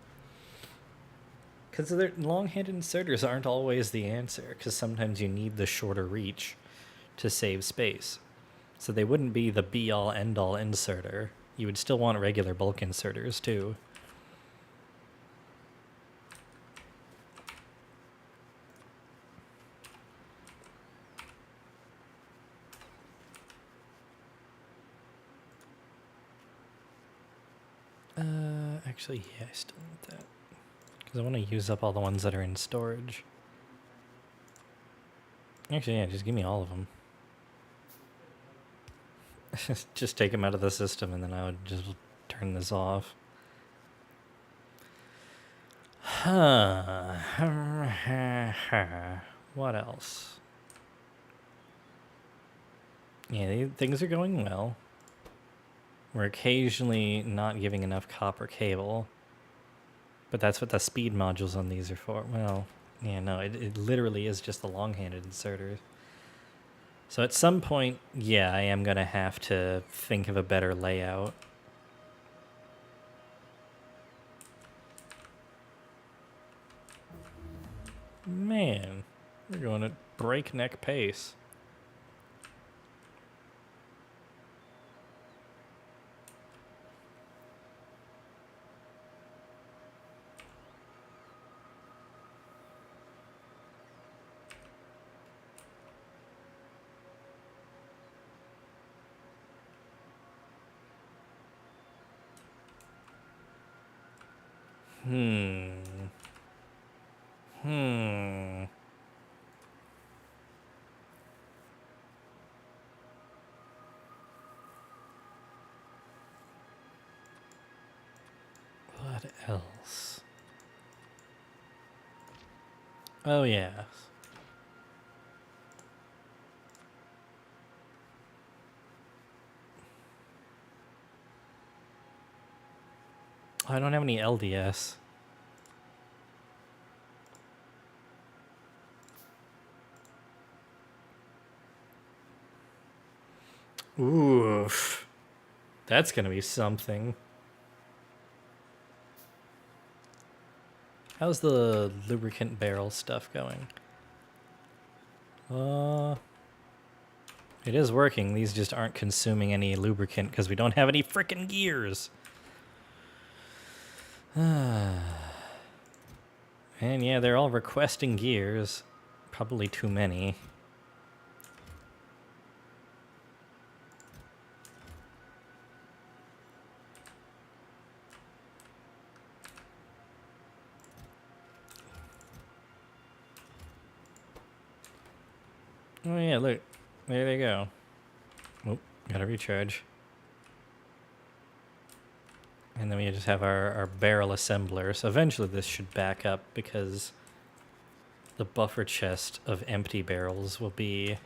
Speaker 1: Because the long-handed inserters aren't always the answer, because sometimes you need the shorter reach to save space. So they wouldn't be the be-all, end-all inserter. You would still want regular bulk inserters, too. Actually, yeah, I still want that. Because I want to use up all the ones that are in storage. Actually, yeah, just give me all of them. Just take them out of the system, and then I would just turn this off. What else? Yeah, things are going well. We're occasionally not giving enough copper cable. But that's what the speed modules on these are for. Well, yeah, no, it literally is just the long-handed inserter. So at some point, yeah, I am going to have to think of a better layout. Man, we're going at breakneck pace. What else? Oh, yeah. I don't have any LDS. Oof. That's gonna be something. How's the lubricant barrel stuff going? It is working. These just aren't consuming any lubricant because we don't have any frickin' gears. And yeah, they're all requesting gears. Probably too many. Oh yeah, look. There they go. Oh, gotta recharge. And then we just have our barrel assembler. So eventually this should back up because the buffer chest of empty barrels will be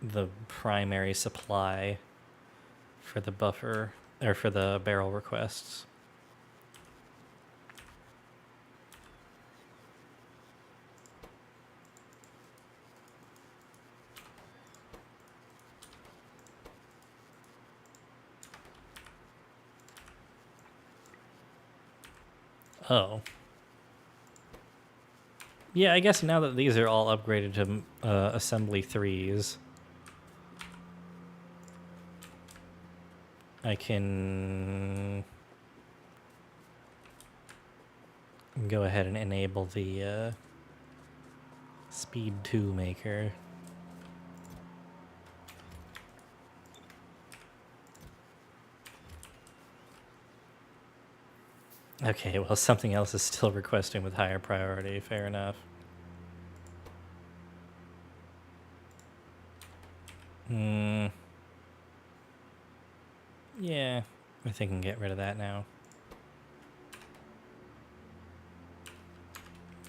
Speaker 1: the primary supply for the buffer, or for the barrel requests. Oh. Yeah, I guess now that these are all upgraded to assembly 3s, I can go ahead and enable the speed 2 maker. Okay, well, something else is still requesting with higher priority. Fair enough. Yeah, I think I can get rid of that now.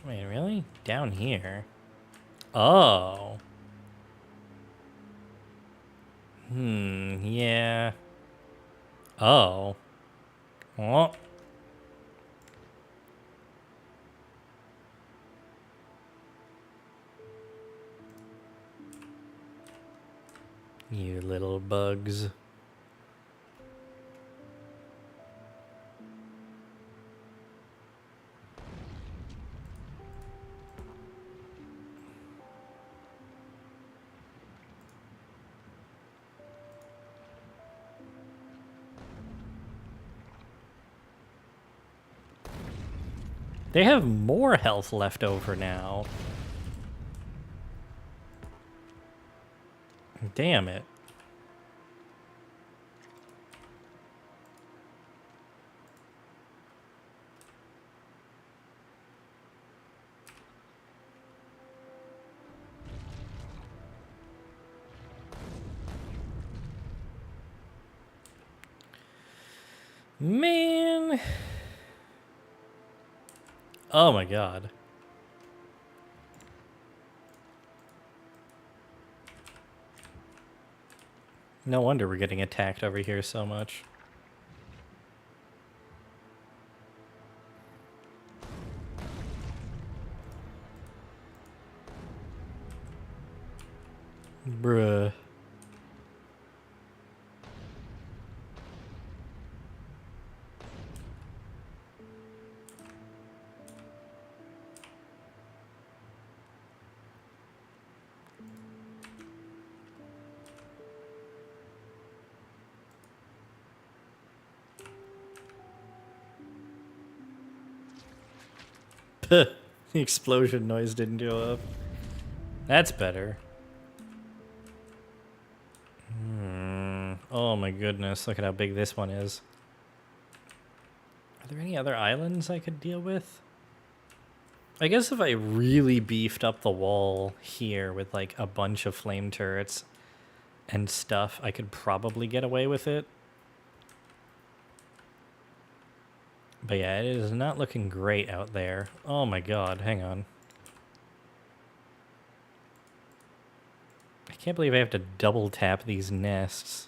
Speaker 1: Wait, really? Down here? Oh. Yeah. Oh. Oh. You little bugs. They have more health left over now. Damn it. Man. Oh my god. No wonder we're getting attacked over here so much. Bruh. The explosion noise didn't go up. That's better. Oh my goodness, look at how big this one is. Are there any other islands I could deal with? I guess if I really beefed up the wall here with like a bunch of flame turrets and stuff, I could probably get away with it. But yeah, it is not looking great out there. Oh my god, hang on. I can't believe I have to double tap these nests.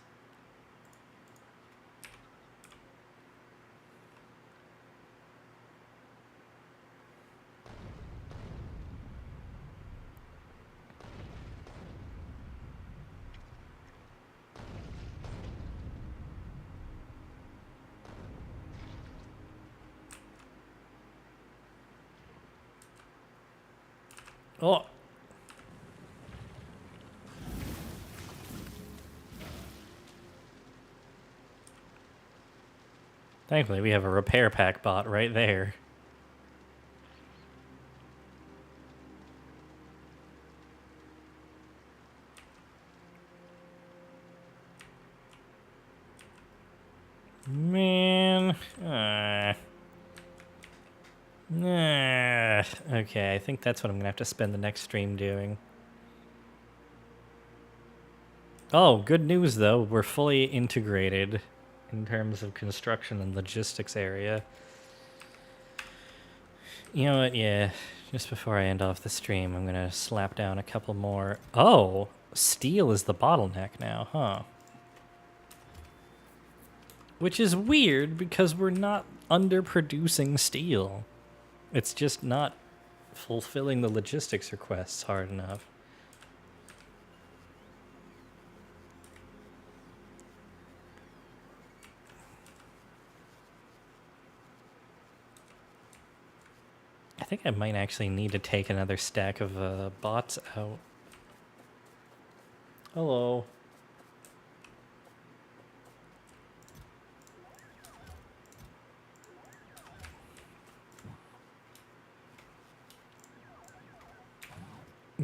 Speaker 1: Oh! Thankfully, we have a repair pack bot right there. Man. Okay, I think that's what I'm gonna have to spend the next stream doing. Oh, good news though. We're fully integrated in terms of construction and logistics area. You know what? Yeah, just before I end off the stream, I'm gonna slap down a couple more. Oh, steel is the bottleneck now, huh? Which is weird because we're not underproducing steel. It's just not fulfilling the logistics requests hard enough. I think I might actually need to take another stack of bots out. Hello.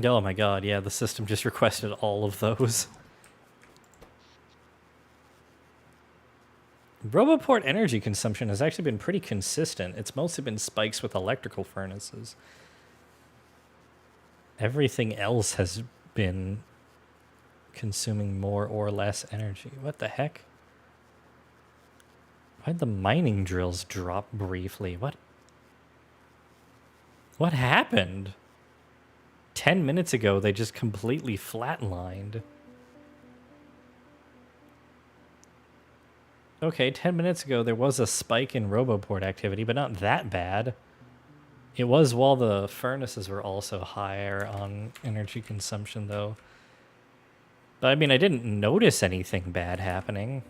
Speaker 1: Oh my god, yeah, the system just requested all of those. Roboport energy consumption has actually been pretty consistent. It's mostly been spikes with electrical furnaces. Everything else has been consuming more or less energy. What the heck? Why'd the mining drills drop briefly? What happened? 10 minutes ago, they just completely flatlined. Okay, 10 minutes ago, there was a spike in Roboport activity, but not that bad. It was while the furnaces were also higher on energy consumption, though. But I mean, I didn't notice anything bad happening.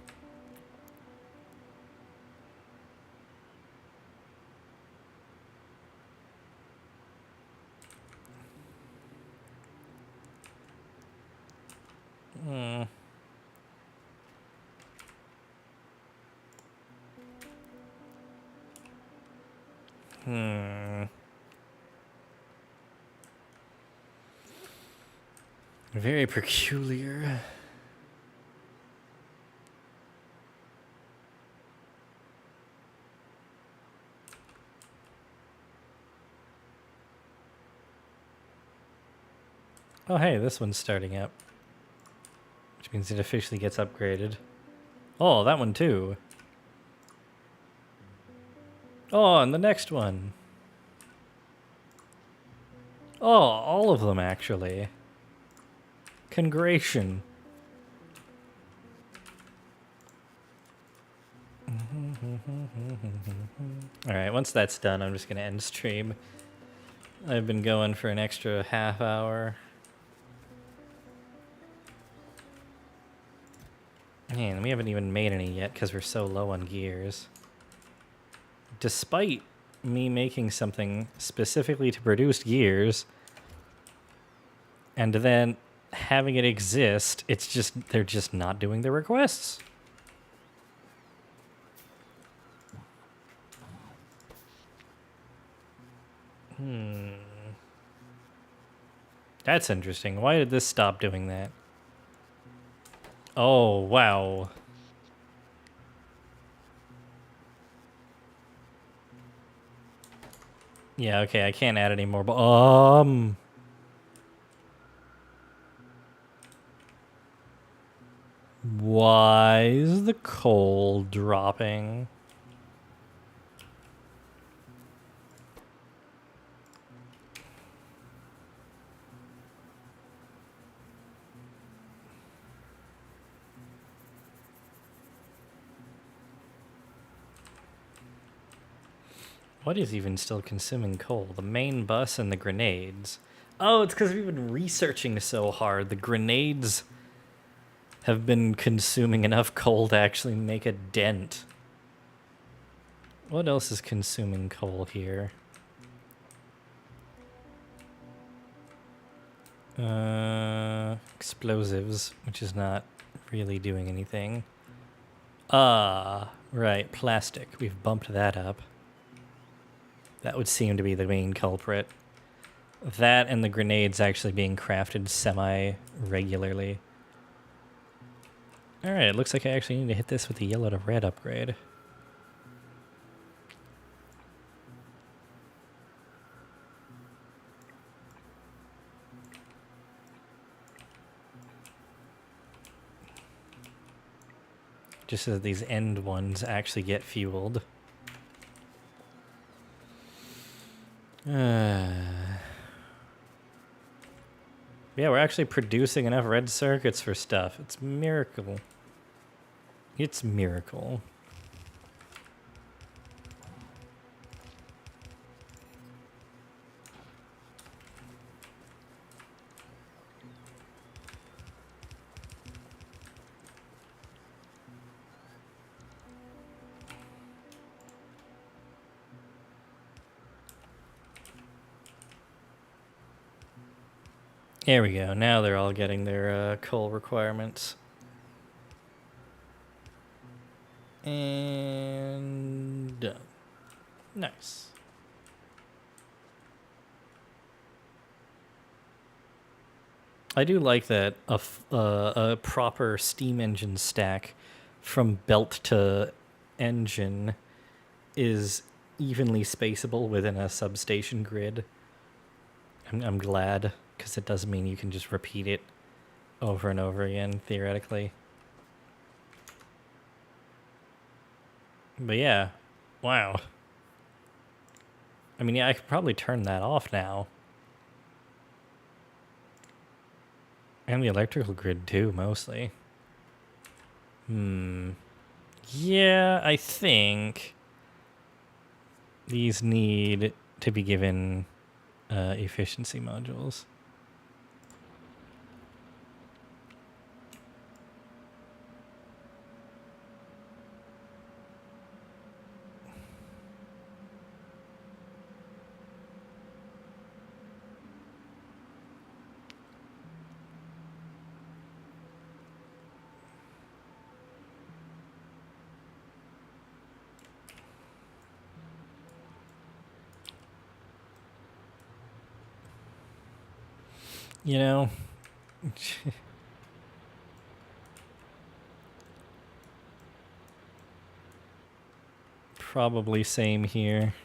Speaker 1: Very peculiar. Oh, hey, this one's starting up. Which means it officially gets upgraded. Oh, that one too. Oh, and the next one. Oh, all of them actually. Congration. Alright, once that's done, I'm just going to end stream. I've been going for an extra half hour. Man, we haven't even made any yet because we're so low on gears. Despite me making something specifically to produce gears, and then having it exist, it's just, they're just not doing the requests. That's interesting. Why did this stop doing that? Oh, wow. Yeah, okay, I can't add any more, but, why is the coal dropping? What is even still consuming coal? The main bus and the grenades. Oh, it's because we've been researching so hard. The grenades have been consuming enough coal to actually make a dent. What else is consuming coal here? Explosives, which is not really doing anything. Right, plastic. We've bumped that up. That would seem to be the main culprit. That and the grenades actually being crafted semi-regularly. Alright, it looks like I actually need to hit this with the yellow to red upgrade. just so that these end ones actually get fueled. Yeah, we're actually producing enough red circuits for stuff. It's a miracle. It's a miracle. There we go. Now they're all getting their coal requirements. And done. Nice. I do like that a proper steam engine stack from belt to engine is evenly spaceable within a substation grid. I'm glad, because it does mean you can just repeat it over and over again, theoretically. But yeah, wow. I mean, yeah, I could probably turn that off now. And the electrical grid too, mostly. Yeah, I think these need to be given efficiency modules. You know, probably same here.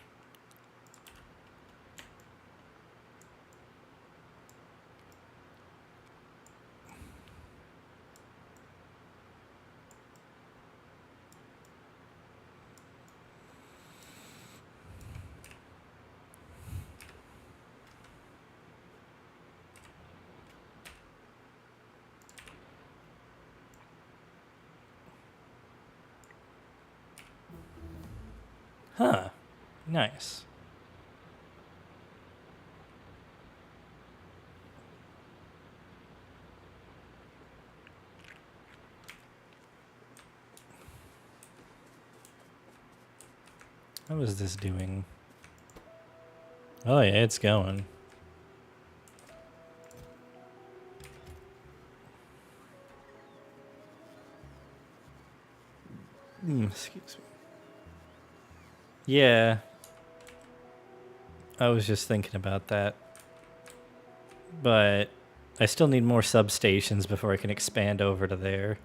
Speaker 1: Huh. Nice. How is this doing? Oh yeah, it's going. Excuse me. Yeah. I was just thinking about that. But I still need more substations before I can expand over to there.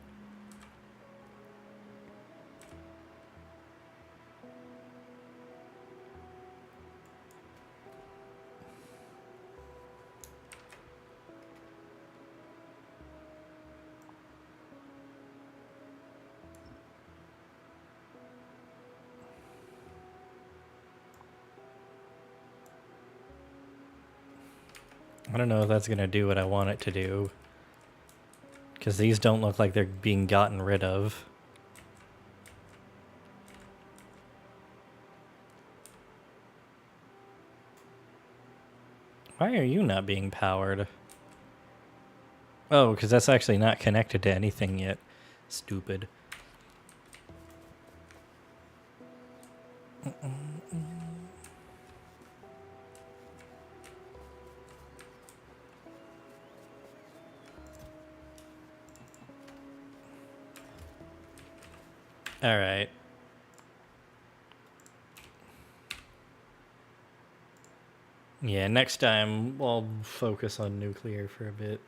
Speaker 1: I don't know if that's going to do what I want it to do. Because these don't look like they're being gotten rid of. Why are you not being powered? Oh, because that's actually not connected to anything yet. Stupid. Alright. Yeah, next time I'll focus on nuclear for a bit.